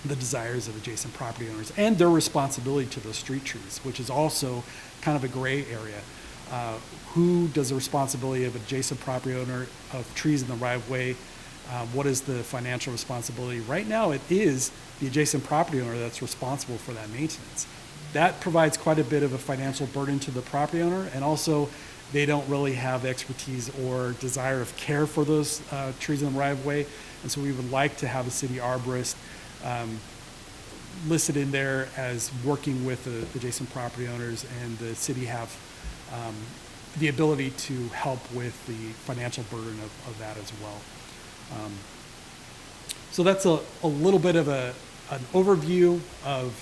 the desires of adjacent property owners and their responsibility to those street trees, which is also kind of a gray area. Who does the responsibility of adjacent property owner of trees in the right of way? What is the financial responsibility? Right now, it is the adjacent property owner that's responsible for that maintenance. That provides quite a bit of a financial burden to the property owner, and also they don't really have the expertise or desire of care for those trees in the right of way. And so we would like to have a city arborist listed in there as working with the adjacent property owners, and the city have the ability to help with the financial burden of that as well. So that's a little bit of an overview of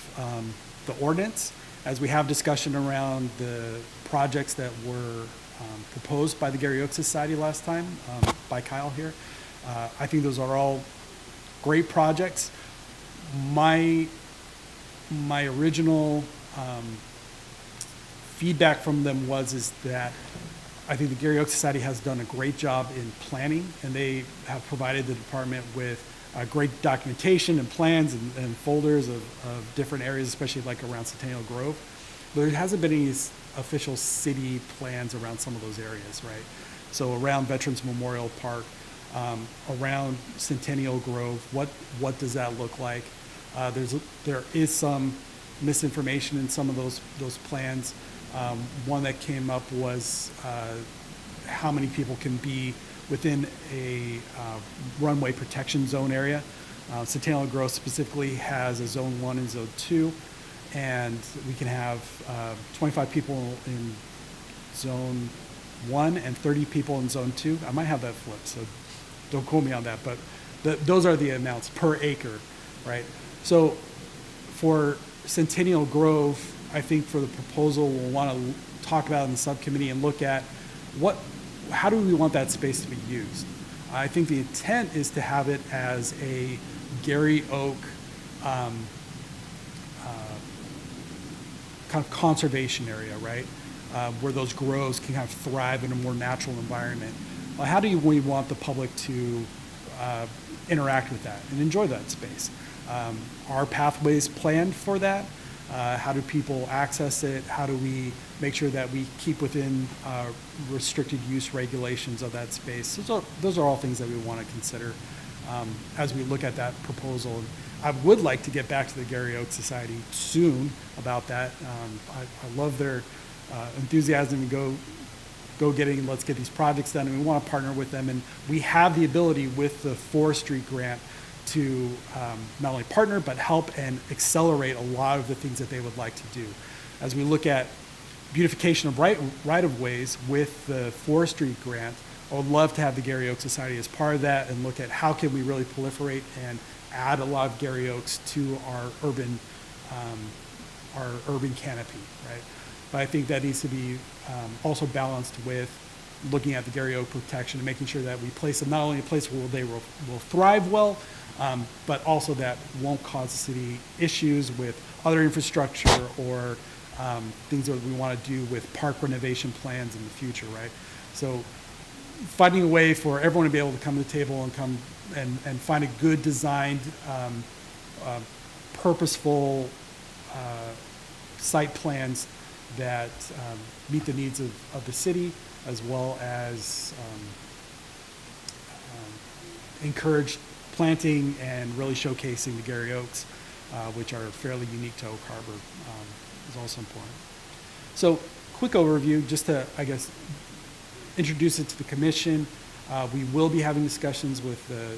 the ordinance as we have discussion around the projects that were proposed by the Gary Oaks Society last time, by Kyle here. I think those are all great projects. My original feedback from them is that I think the Gary Oaks Society has done a great job in planning, and they have provided the department with great documentation and plans and folders of different areas, especially like around Centennial Grove. But there hasn't been any official city plans around some of those areas, right? So around Veterans Memorial Park, around Centennial Grove, what does that look like? There is some misinformation in some of those plans. One that came up was how many people can be within a runway protection zone area. Centennial Grove specifically has a zone 1 and zone 2, and we can have 25 people in zone 1 and 30 people in zone 2. I might have that flipped, so don't quote me on that, but those are the amounts per acre, right? So for Centennial Grove, I think for the proposal, we'll want to talk about in the subcommittee and look at how do we want that space to be used. I think the intent is to have it as a Gary Oak kind of conservation area, right? Where those groves can kind of thrive in a more natural environment. Well, how do we want the public to interact with that and enjoy that space? Are pathways planned for that? How do people access it? How do we make sure that we keep within restricted use regulations of that space? Those are all things that we want to consider as we look at that proposal. And I would like to get back to the Gary Oaks Society soon about that. I love their enthusiasm and let's get these projects done, and we want to partner with them. And we have the ability with the forestry grant to not only partner, but help and accelerate a lot of the things that they would like to do. As we look at beautification of right-of-ways with the forestry grant, I would love to have the Gary Oaks Society as part of that and look at how can we really proliferate and add a lot of Gary Oaks to our urban canopy, right? But I think that needs to be also balanced with looking at the Gary Oak protection and making sure that we place them not only in a place where they will thrive well, but also that won't cause the city issues with other infrastructure or things that we want to do with park renovation plans in the future, right? So finding a way for everyone to be able to come to the table and come and find a good designed, purposeful site plans that meet the needs of the city, as well as encourage planting and really showcasing the Gary Oaks, which are fairly unique to Oak Harbor, is also important. So quick overview, just to, I guess, introduce it to the commission. We will be having discussions with the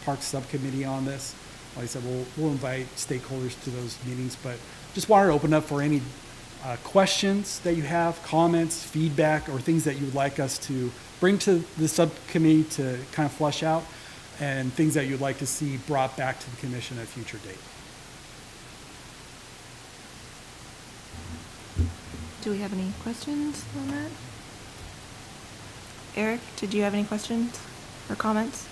Parks Subcommittee on this. Like I said, we'll invite stakeholders to those meetings, but just wanted to open up for any questions that you have, comments, feedback, or things that you would like us to bring to the subcommittee to kind of flesh out, and things that you'd like to see brought back to the commission at a future date. Do we have any questions on that? Eric, did you have any questions or comments?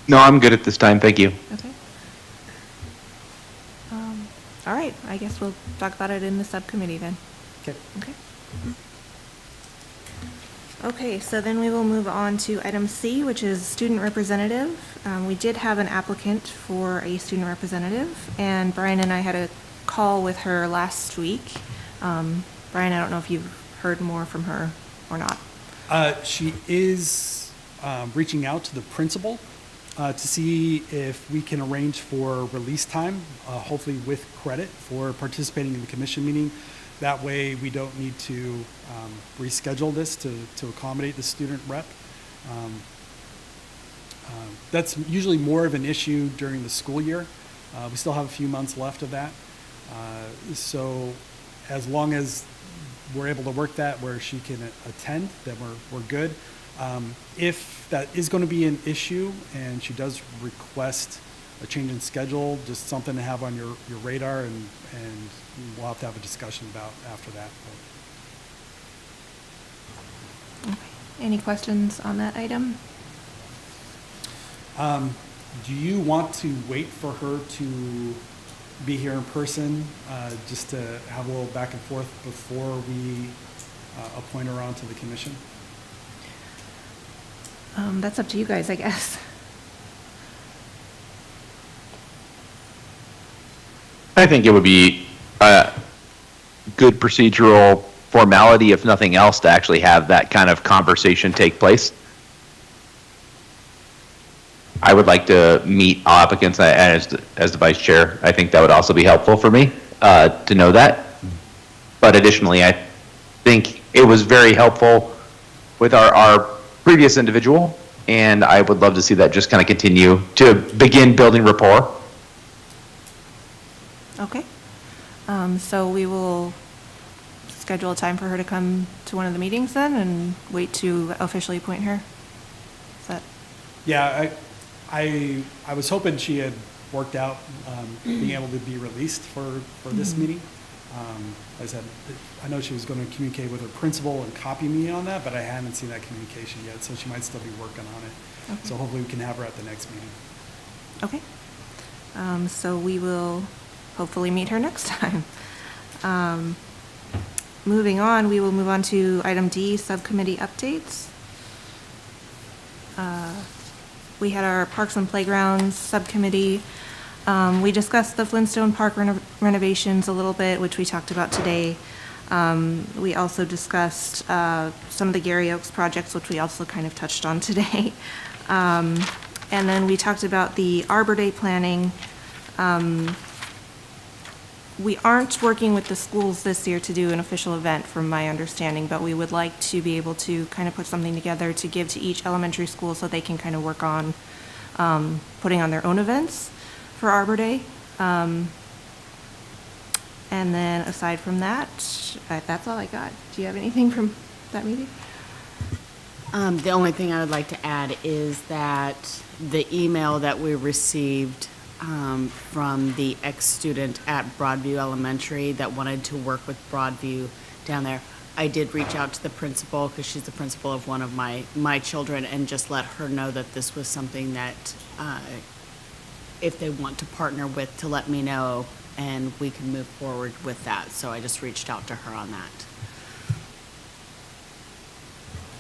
No, I'm good at this time. Thank you. Okay. All right, I guess we'll talk about it in the subcommittee then. Okay. Okay. Okay, so then we will move on to item C, which is student representative. We did have an applicant for a student representative, and Brian and I had a call with her last week. Brian, I don't know if you've heard more from her or not. She is reaching out to the principal to see if we can arrange for release time, hopefully with credit for participating in the commission meeting. That way, we don't need to reschedule this to accommodate the student rep. That's usually more of an issue during the school year. We still have a few months left of that. So as long as we're able to work that where she can attend, then we're good. If that is going to be an issue and she does request a change in schedule, just something to have on your radar, and we'll have to have a discussion about after that. Any questions on that item? Do you want to wait for her to be here in person, just to have a little back and forth before we appoint her onto the commission? That's up to you guys, I guess. I think it would be a good procedural formality, if nothing else, to actually have that kind of conversation take place. I would like to meet applicants as the vice chair. I think that would also be helpful for me to know that. But additionally, I think it was very helpful with our previous individual, and I would love to see that just kind of continue to begin building rapport. Okay. So we will schedule a time for her to come to one of the meetings then and wait to officially appoint her? Is that? Yeah, I was hoping she had worked out being able to be released for this meeting. I said, I know she was going to communicate with her principal and copy me on that, but I haven't seen that communication yet, so she might still be working on it. Okay. So hopefully we can have her at the next meeting. Okay. So we will hopefully meet her next time. Moving on, we will move on to item D, subcommittee updates. We had our Parks and Playgrounds subcommittee. We discussed the Flintstone Park renovations a little bit, which we talked about today. We also discussed some of the Gary Oaks projects, which we also kind of touched on today. And then we talked about the Arbor Day planning. We aren't working with the schools this year to do an official event, from my understanding, but we would like to be able to kind of put something together to give to each elementary school so they can kind of work on putting on their own events for Arbor Day. And then aside from that, that's all I got. Do you have anything from that meeting? The only thing I would like to add is that the email that we received from the ex-student at Broadview Elementary that wanted to work with Broadview down there, I did reach out to the principal, because she's the principal of one of my children, and just let her know that this was something that if they want to partner with, to let me know, and we can move forward with that. So I just reached out to her on that.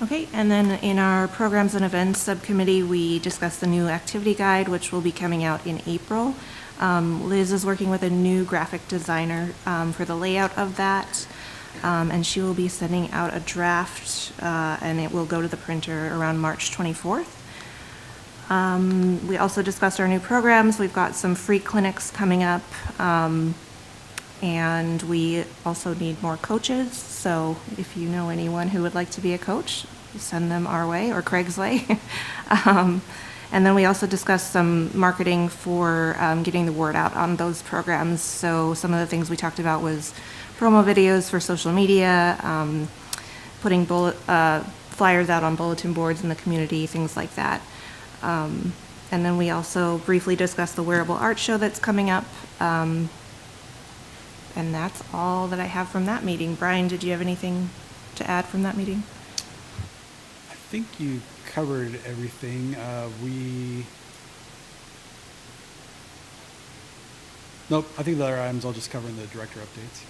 Okay, and then in our Programs and Events Subcommittee, we discussed the new activity guide, which will be coming out in April. Liz is working with a new graphic designer for the layout of that, and she will be sending out a draft, and it will go to the printer around March 24th. We also discussed our new programs. We've got some free clinics coming up, and we also need more coaches. So if you know anyone who would like to be a coach, send them our way, or Craig's way. And then we also discussed some marketing for getting the word out on those programs. So some of the things we talked about was promo videos for social media, putting flyers out on bulletin boards in the community, things like that. And then we also briefly discussed the wearable art show that's coming up. And that's all that I have from that meeting. Brian, did you have anything to add from that meeting? I think you covered everything. Nope, I think the other items I'll just cover in the director updates.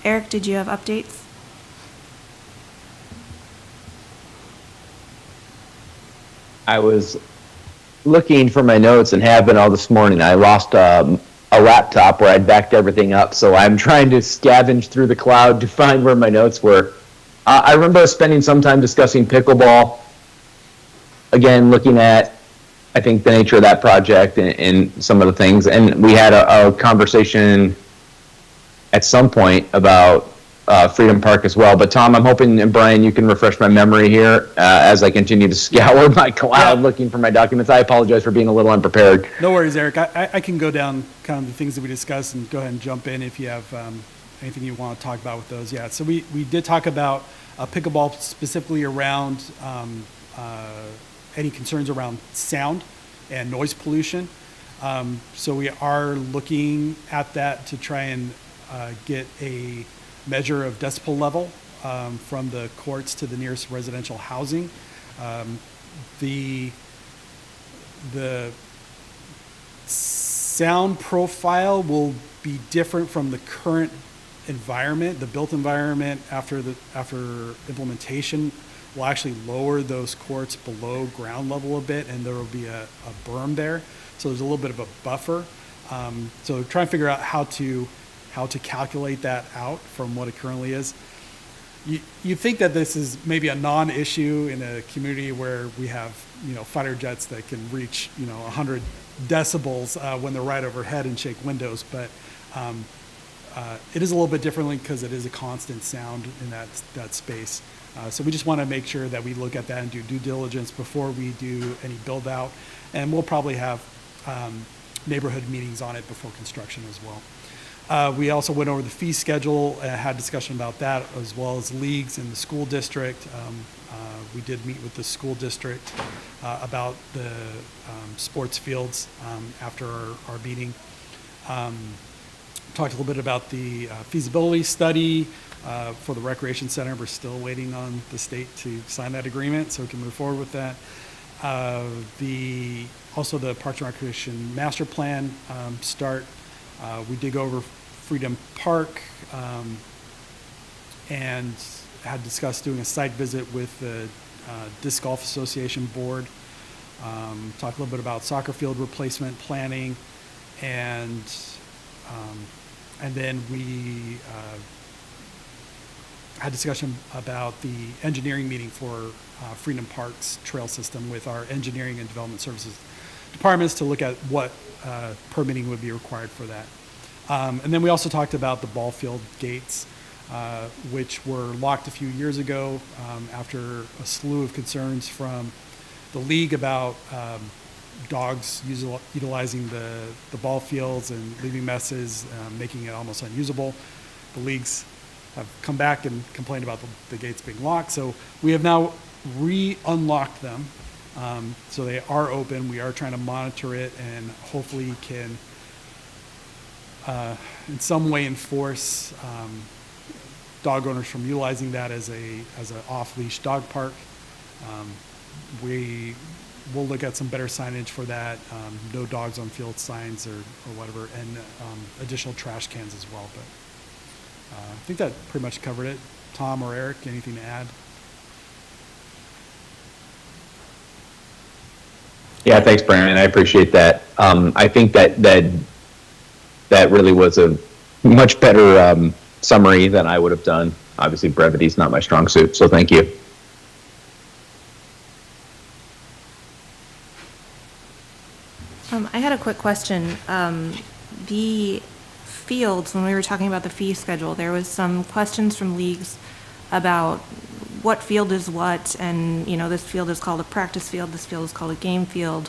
Eric, did you have updates? I was looking for my notes and have been all this morning. I lost a laptop where I'd backed everything up, so I'm trying to scavenge through the cloud to find where my notes were. I remember spending some time discussing pickleball. Again, looking at, I think, the nature of that project and some of the things. And we had a conversation at some point about Freedom Park as well. But Tom, I'm hoping, and Brian, you can refresh my memory here as I continue to scour my cloud looking for my documents. I apologize for being a little unprepared. No worries, Eric. I can go down kind of the things that we discussed and go ahead and jump in if you have anything you want to talk about with those. Yeah, so we did talk about pickleball specifically around any concerns around sound and noise pollution. So we are looking at that to try and get a measure of decibel level from the courts to the nearest residential housing. The sound profile will be different from the current environment. The built environment after implementation will actually lower those courts below ground level a bit, and there will be a berm there. So there's a little bit of a buffer. So try and figure out how to calculate that out from what it currently is. You think that this is maybe a non-issue in a community where we have, fighter jets that can reach, 100 decibels when they're right overhead and shake windows, but it is a little bit differently because it is a constant sound in that space. So we just want to make sure that we look at that and do due diligence before we do any build out, and we'll probably have neighborhood meetings on it before construction as well. We also went over the fee schedule, had discussion about that, as well as leagues in the school district. We did meet with the school district about the sports fields after our meeting. Talked a little bit about the feasibility study for the recreation center. We're still waiting on the state to sign that agreement so we can move forward with that. Also the Parks and Recreation Master Plan start. We did go over Freedom Park and had discussed doing a site visit with the Disc Golf Association board. Talked a little bit about soccer field replacement planning, and then we had discussion about the engineering meeting for Freedom Park's trail system with our engineering and development services departments to look at what permitting would be required for that. And then we also talked about the ball field gates, which were locked a few years ago after a slew of concerns from the league about dogs utilizing the ball fields and leaving messes, making it almost unusable. The leagues have come back and complained about the gates being locked. So we have now re-unlocked them. So they are open. We are trying to monitor it and hopefully can in some way enforce dog owners from utilizing that as an off-leash dog park. We will look at some better signage for that, no dogs on field signs or whatever, and additional trash cans as well. But I think that pretty much covered it. Tom or Eric, anything to add? Yeah, thanks, Brandon. I appreciate that. I think that really was a much better summary than I would have done. Obviously, brevity is not my strong suit, so thank you. I had a quick question. The fields, when we were talking about the fee schedule, there was some questions from leagues about what field is what, and this field is called a practice field, this field is called a game field.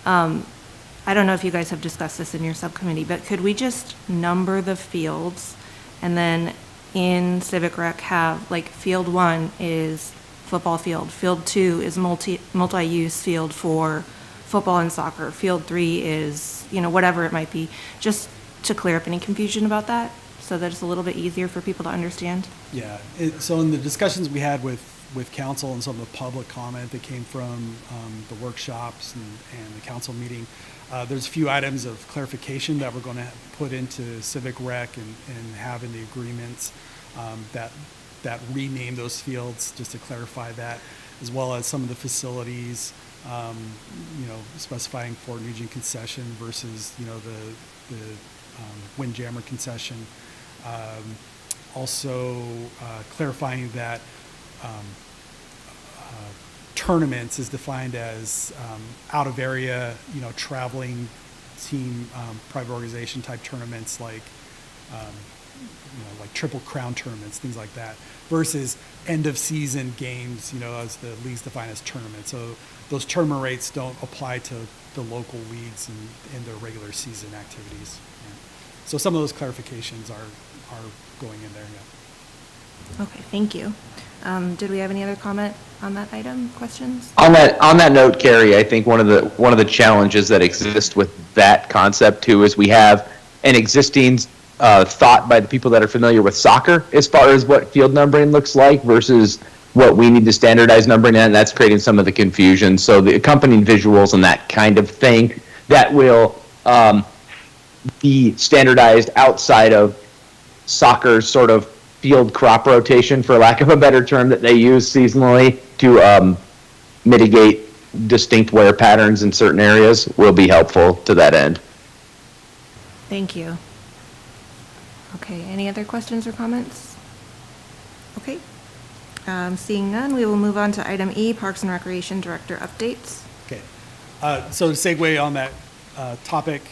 I don't know if you guys have discussed this in your subcommittee, but could we just number the fields and then in Civic Rec have, like, field 1 is football field, field 2 is multi-use field for football and soccer, field 3 is, whatever it might be, just to clear up any confusion about that, so that it's a little bit easier for people to understand? Yeah, so in the discussions we had with council and some of the public comment that came from the workshops and the council meeting, there's a few items of clarification that we're going to put into Civic Rec and have in the agreements. that rename those fields, just to clarify that, as well as some of the facilities, specifying Fort Nugent concession versus, the Windjammer concession. Also clarifying that tournaments is defined as out of area, traveling team, private organization type tournaments like Triple Crown tournaments, things like that, versus end of season games, as the leagues define as tournaments. So those tournament rates don't apply to the local leagues and their regular season activities. Yeah. So some of those clarifications are going in there, yeah. Okay, thank you. Did we have any other comment on that item, questions? On that note, Carrie, I think one of the challenges that exist with that concept too is we have an existing thought by the people that are familiar with soccer as far as what field numbering looks like versus what we need to standardize numbering, and that's creating some of the confusion. So the accompanying visuals and that kind of thing that will be standardized outside of soccer's sort of field crop rotation, for lack of a better term, that they use seasonally to mitigate distinct wear patterns in certain areas will be helpful to that end. Thank you. Okay, any other questions or comments? Okay. Seeing none, we will move on to item E, Parks and Recreation Director updates. Okay. So to segue on that topic,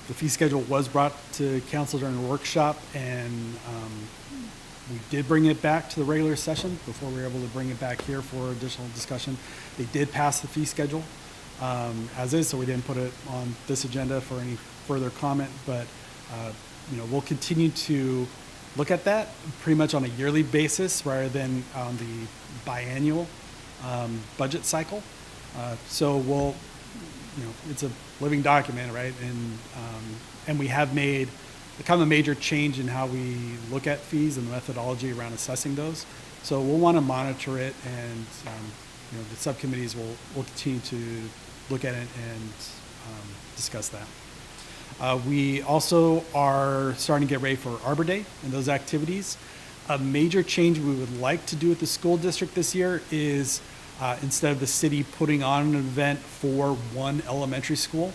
the fee schedule was brought to council during a workshop, and we did bring it back to the regular session before we were able to bring it back here for additional discussion. They did pass the fee schedule as is, so we didn't put it on this agenda for any further comment, but we'll continue to look at that pretty much on a yearly basis rather than on the biannual budget cycle. So we'll, it's a living document, right? And we have made kind of a major change in how we look at fees and the methodology around assessing those. So we'll want to monitor it, and the subcommittees will continue to look at it and discuss that. We also are starting to get ready for Arbor Day and those activities. A major change we would like to do with the school district this year is instead of the city putting on an event for one elementary school,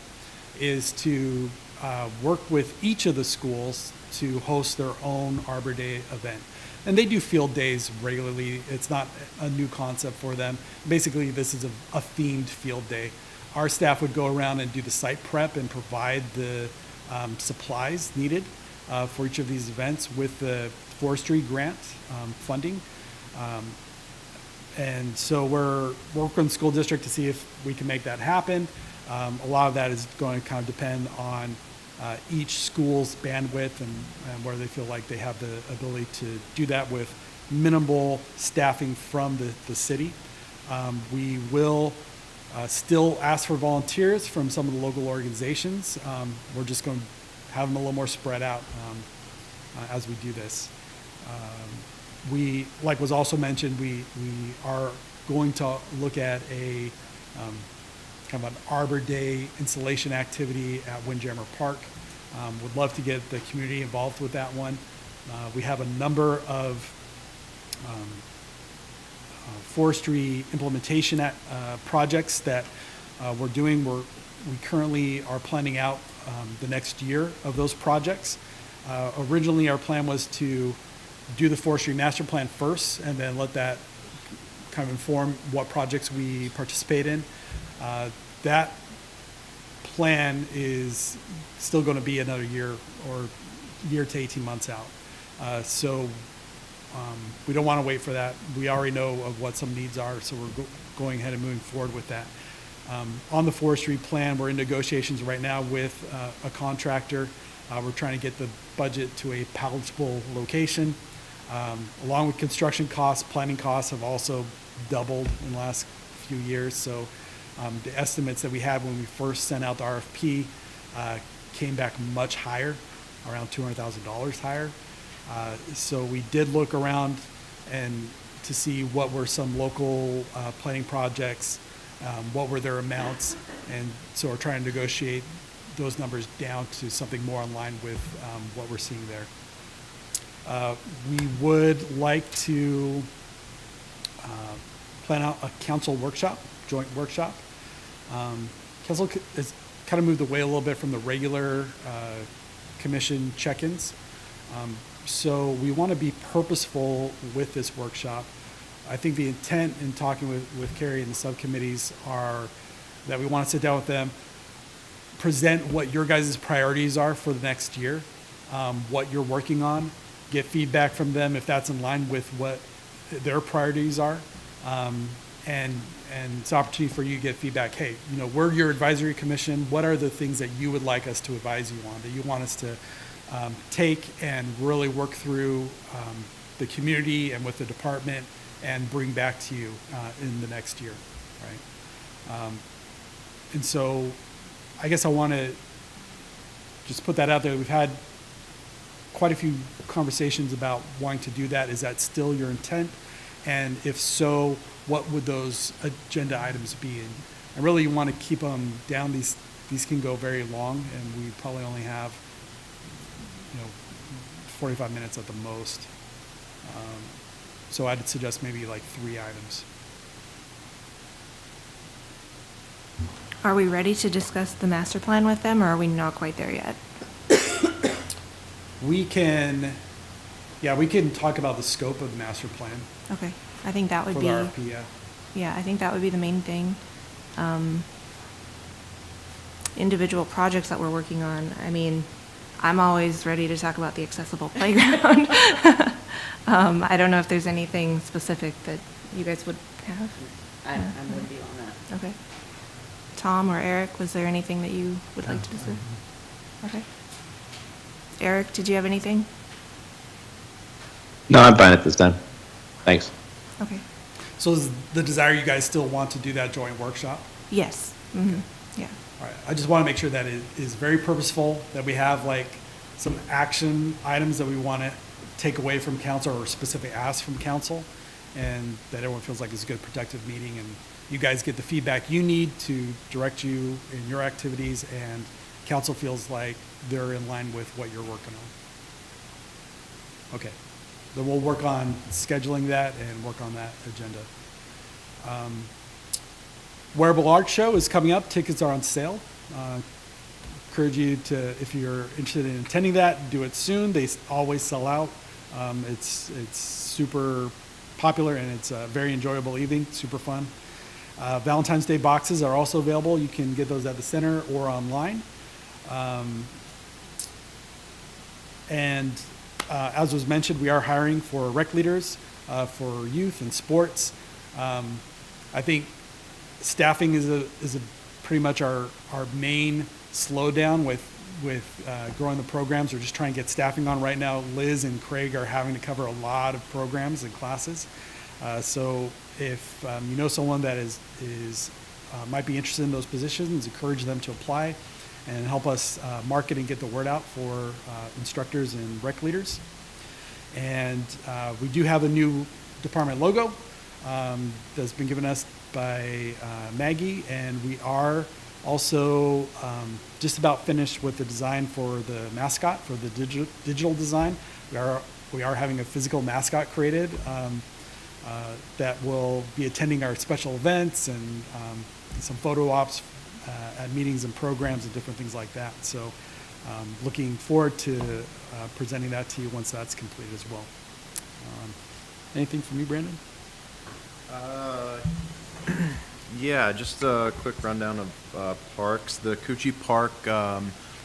is to work with each of the schools to host their own Arbor Day event. And they do field days regularly. It's not a new concept for them. Basically, this is a themed field day. Our staff would go around and do the site prep and provide the supplies needed for each of these events with the forestry grant funding. And so we're working with the school district to see if we can make that happen. A lot of that is going to kind of depend on each school's bandwidth and where they feel like they have the ability to do that with minimal staffing from the city. We will still ask for volunteers from some of the local organizations. We're just going to have them a little more spread out as we do this. We, like was also mentioned, we are going to look at a kind of an Arbor Day installation activity at Windjammer Park. Would love to get the community involved with that one. We have a number of forestry implementation projects that we're doing. We currently are planning out the next year of those projects. Originally, our plan was to do the forestry master plan first and then let that kind of inform what projects we participate in. That plan is still going to be another year or year to 18 months out. So we don't want to wait for that. We already know of what some needs are, so we're going ahead and moving forward with that. On the forestry plan, we're in negotiations right now with a contractor. We're trying to get the budget to a palatable location. Along with construction costs, planning costs have also doubled in the last few years. So the estimates that we had when we first sent out the RFP came back much higher, around $200,000 higher. So we did look around and to see what were some local planning projects, what were their amounts, and so we're trying to negotiate those numbers down to something more in line with what we're seeing there. We would like to plan out a council workshop, joint workshop. Council has kind of moved away a little bit from the regular commission check-ins. So we want to be purposeful with this workshop. I think the intent in talking with Carrie and the subcommittees are that we want to sit down with them, present what your guys' priorities are for the next year, what you're working on, get feedback from them if that's in line with what their priorities are. And it's an opportunity for you to get feedback. Hey, we're your advisory commission. What are the things that you would like us to advise you on, that you want us to take and really work through the community and with the department and bring back to you in the next year, right? And so I guess I want to just put that out there. We've had quite a few conversations about wanting to do that. Is that still your intent? And if so, what would those agenda items be? And I really want to keep them down. These can go very long, and we probably only have 45 minutes at the most. So I'd suggest maybe like 3 items. Are we ready to discuss the master plan with them, or are we not quite there yet? We can talk about the scope of the master plan Okay, I think that would for be. the RFP, yeah. Yeah, I think that would be the main thing. Individual projects that we're working on, I mean, I'm always ready to talk about the accessible playground. I don't know if there's anything specific that you guys would have. I'm with you on that. Okay. Tom or Eric, was there anything that you would like to discuss? Okay. Eric, did you have anything? No, I'm fine at this time. Thanks. Okay. So is the desire you guys still want to do that joint workshop? Yes. Mm-hmm. Yeah. All right, I just want to make sure that it is very purposeful, that we have like some action items that we want to take away from council or specific asks from council, and that everyone feels like it's a good, productive meeting, and you guys get the feedback you need to direct you in your activities, and council feels like they're in line with what you're working on. Okay, then we'll work on scheduling that and work on that agenda. Wearable Art Show is coming up. Tickets are on sale. Encourage you to, if you're interested in attending that, do it soon. They always sell out. It's super popular, and it's a very enjoyable evening, super fun. Valentine's Day boxes are also available. You can get those at the center or online. As was mentioned, we are hiring for rec leaders for youth and sports. I think staffing is pretty much our main slowdown with growing the programs. We're just trying to get staffing on right now. Liz and Craig are having to cover a lot of programs and classes. So if you know someone that is might be interested in those positions, encourage them to apply and help us market and get the word out for instructors and rec leaders. And we do have a new department logo that's been given us by Maggie, and we are also just about finished with the design for the mascot, for the digital design. We are having a physical mascot created that will be attending our special events and some photo ops at meetings and programs and different things like that. So looking forward to presenting that to you once that's complete as well. Anything from you, Brandon? Yeah, just a quick rundown of parks. The Coochie Park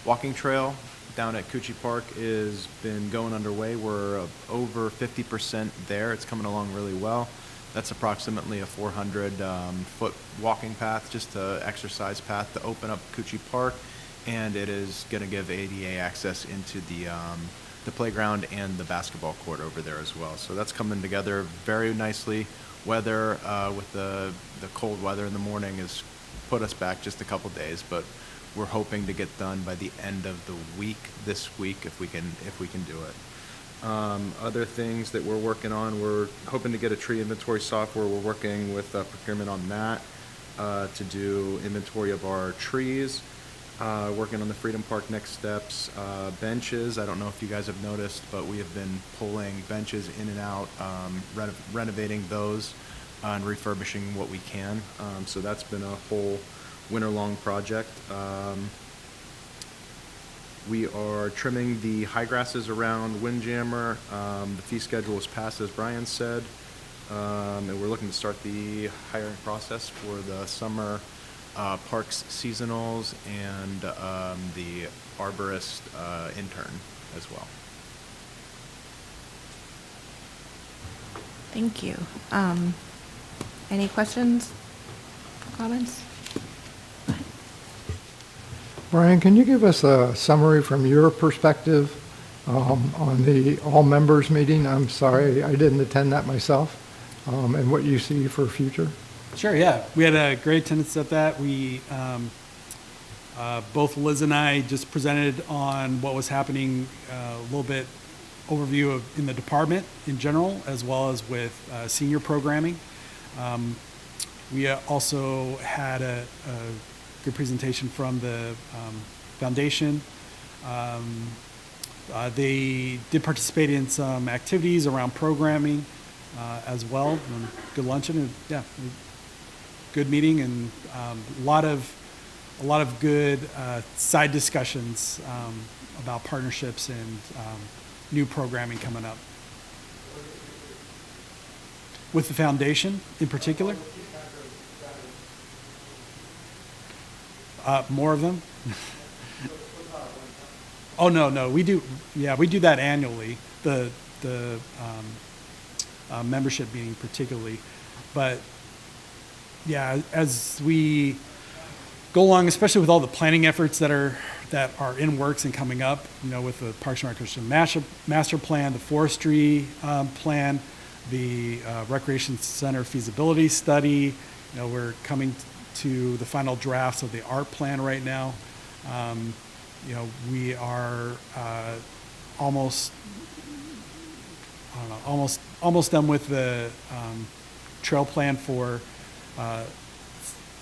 walking trail down at Coochie Park is been going underway. We're over 50% there. It's coming along really well. That's approximately a 400-foot walking path, just an exercise path to open up Coochie Park, and it is going to give ADA access into the playground and the basketball court over there as well. So that's coming together very nicely. Weather with the cold weather in the morning has put us back just a couple days, but we're hoping to get done by the end of the week, this week, if we can do it. Other things that we're working on, we're hoping to get a tree inventory software. We're working with procurement on that to do inventory of our trees. working on the Freedom Park next steps. Benches, I don't know if you guys have noticed, but we have been pulling benches in and out, renovating those and refurbishing what we can. So that's been a whole winter-long project. We are trimming the high grasses around Windjammer. The fee schedule was passed, as Brian said. And we're looking to start the hiring process for the summer parks seasonals and the arborist intern as well. Thank you. Any questions, comments? Brian, can you give us a summary from your perspective on the all-members meeting? I'm sorry, I didn't attend that myself, and what you see for future? Sure, yeah. We had a great attendance at that. We, both Liz and I just presented on what was happening, a little bit overview of in the department in general, as well as with senior programming. We also had a good presentation from the foundation. They did participate in some activities around programming as well. And good luncheon, and yeah, good meeting, and a lot of good side discussions about partnerships and new programming coming up. With the foundation in particular? More of them? Oh, no, we do that annually, the membership meeting particularly. But yeah, as we go along, especially with all the planning efforts that are in works and coming up, with the Parks and Recreation master plan, the forestry plan, the recreation center feasibility study. We're coming to the final drafts of the art plan right now. We are almost done with the trail plan for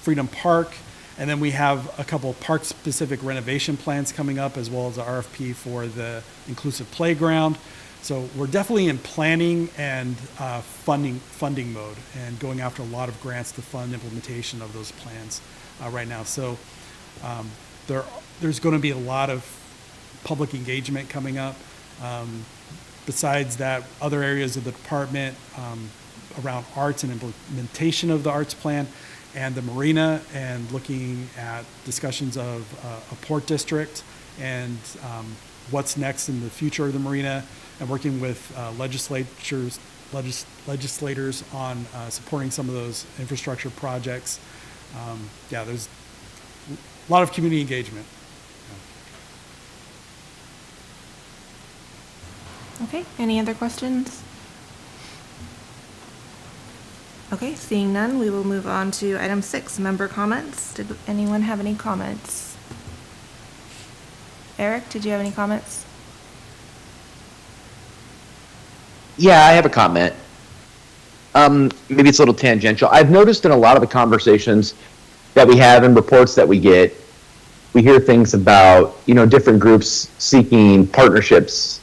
Freedom Park. And then we have a couple park-specific renovation plans coming up, as well as the RFP for the inclusive playground. So we're definitely in planning and funding mode, and going after a lot of grants to fund implementation of those plans right now. So there's going to be a lot of public engagement coming up. Besides that, other areas of the department around arts and implementation of the arts plan, and the marina, and looking at discussions of a port district and what's next in the future of the marina, and working with legislators on supporting some of those infrastructure projects. There's a lot of community engagement. Okay, any other questions? Okay, seeing none, we will move on to item 6, member comments. Did anyone have any comments? Eric, did you have any comments? Yeah, I have a comment. Maybe it's a little tangential. I've noticed in a lot of the conversations that we have and reports that we get, we hear things about, different groups seeking partnerships.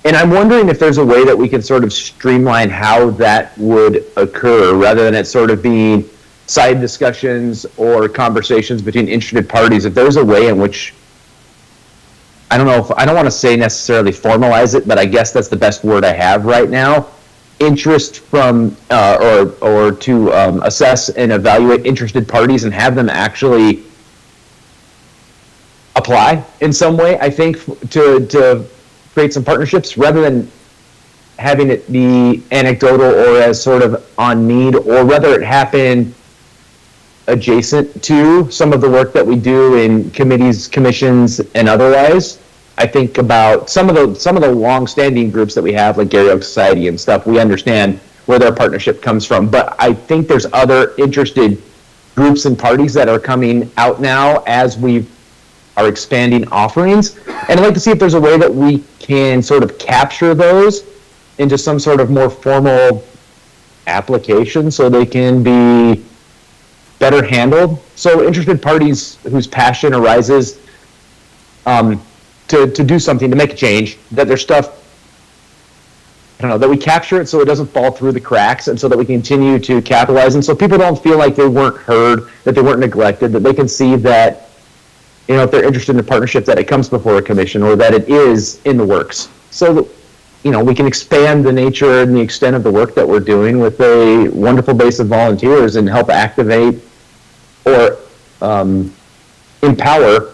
And I'm wondering if there's a way that we can sort of streamline how that would occur, rather than it sort of being side discussions or conversations between interested parties. If there's a way in which, I don't want to say necessarily formalize it, but I guess that's the best word I have right now. Interest from, or to assess and evaluate interested parties and have them actually apply in some way, I think, to create some partnerships, rather than having it be anecdotal or as sort of on need, or whether it happen adjacent to some of the work that we do in committees, commissions, and otherwise. I think about some of the long-standing groups that we have, like Gary Oak Society and stuff. We understand where their partnership comes from, but I think there's other interested groups and parties that are coming out now as we are expanding offerings. And I'd like to see if there's a way that we can sort of capture those into some sort of more formal application, so they can be better handled. So interested parties whose passion arises to do something, to make a change, that their stuff, I don't know, that we capture it so it doesn't fall through the cracks, and so that we continue to capitalize, and so people don't feel like they weren't heard, that they weren't neglected, that they can see that, you know, if they're interested in a partnership, that it comes before a commission, or that it is in the works. So that, you know, we can expand the nature and the extent of the work that we're doing with a wonderful base of volunteers and help activate or empower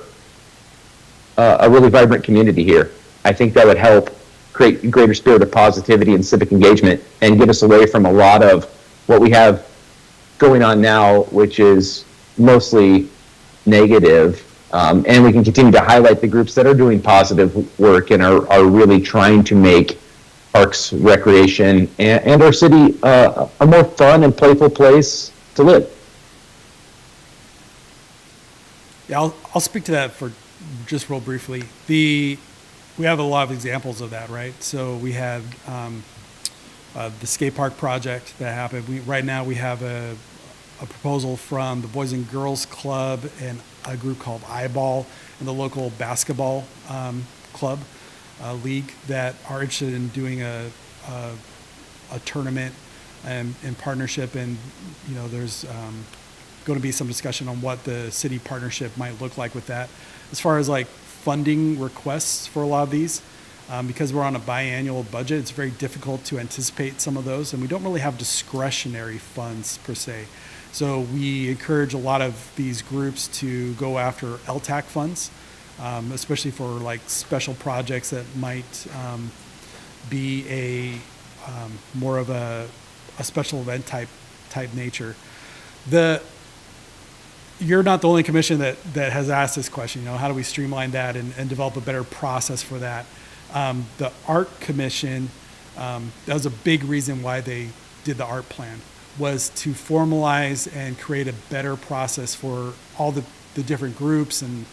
a really vibrant community here. I think that would help create a greater spirit of positivity and civic engagement and get us away from a lot of what we have going on now, which is mostly negative. And we can continue to highlight the groups that are doing positive work and are really trying to make parks, recreation, and our city a more fun and playful place to live. Yeah, I'll speak to that for just real briefly. We have a lot of examples of that, right? So we had the skate park project that happened. Right now we have a proposal from the Boys and Girls Club and a group called Eyeball and the local basketball club league that are interested in doing a tournament in partnership. And you know, there's going to be some discussion on what the city partnership might look like with that. As far as like funding requests for a lot of these, because we're on a biannual budget, it's very difficult to anticipate some of those, and we don't really have discretionary funds per se. So we encourage a lot of these groups to go after LTAC funds, especially for like special projects that might be a more of a special event type nature. You're not the only commission that has asked this question. You know, how do we streamline that and develop a better process for that? The Art Commission, that was a big reason why they did the art plan, was to formalize and create a better process for all the different groups and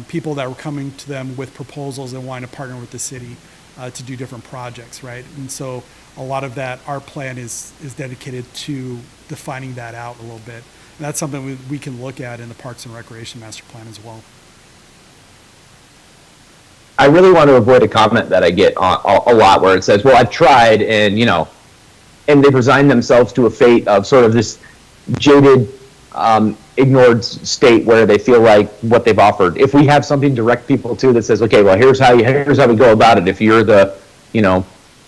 people that were coming to them with proposals and wanting to partner with the city to do different projects, right? And so a lot of that art plan is dedicated to defining that out a little bit. And that's something we can look at in the Parks and Recreation Master Plan as well. I really want to avoid a comment that I get a lot where it says, well, I've tried, and, you know, and they've resigned themselves to a fate of sort of this jaded, ignored state where they feel like what they've offered. If we have something to direct people to that says, okay, well, here's how we go about it. If you're the, you know,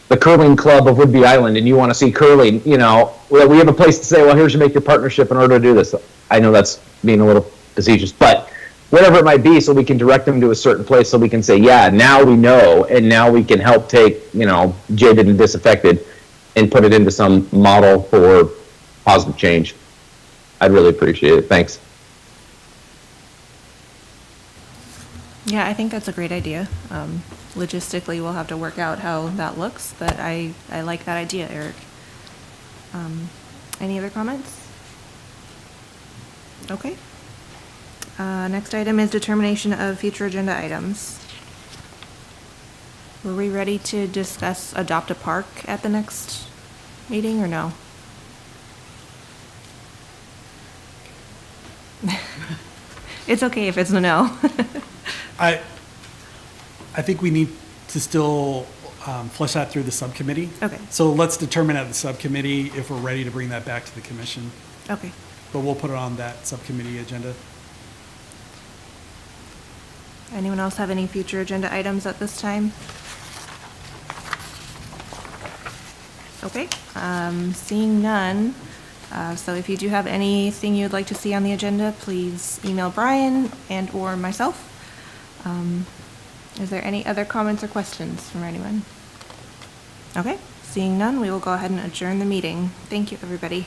the curling club of Whidbey Island and you want to see curling, you know, well, we have a place to say, well, here's you make your partnership in order to do this. I know that's being a little facetious, but whatever it might be, so we can direct them to a certain place so we can say, yeah, now we know, and now we can help take, you know, jaded and disaffected and put it into some model for positive change. I'd really appreciate it. Thanks. Yeah, I think that's a great idea. Logistically, we'll have to work out how that looks, but I like that idea, Eric. Any other comments? Okay. Next item is determination of future agenda items. Were we ready to discuss adopt a park at the next meeting or no? It's okay if it's a no. I think we need to still flesh that through the subcommittee. Okay. So let's determine at the subcommittee if we're ready to bring that back to the commission. Okay. But we'll put it on that subcommittee agenda. Anyone else have any future agenda items at this time? Okay, seeing none. So if you do have anything you'd like to see on the agenda, please email Brian and or myself. Is there any other comments or questions from anyone? Okay, seeing none, we will go ahead and adjourn the meeting. Thank you, everybody.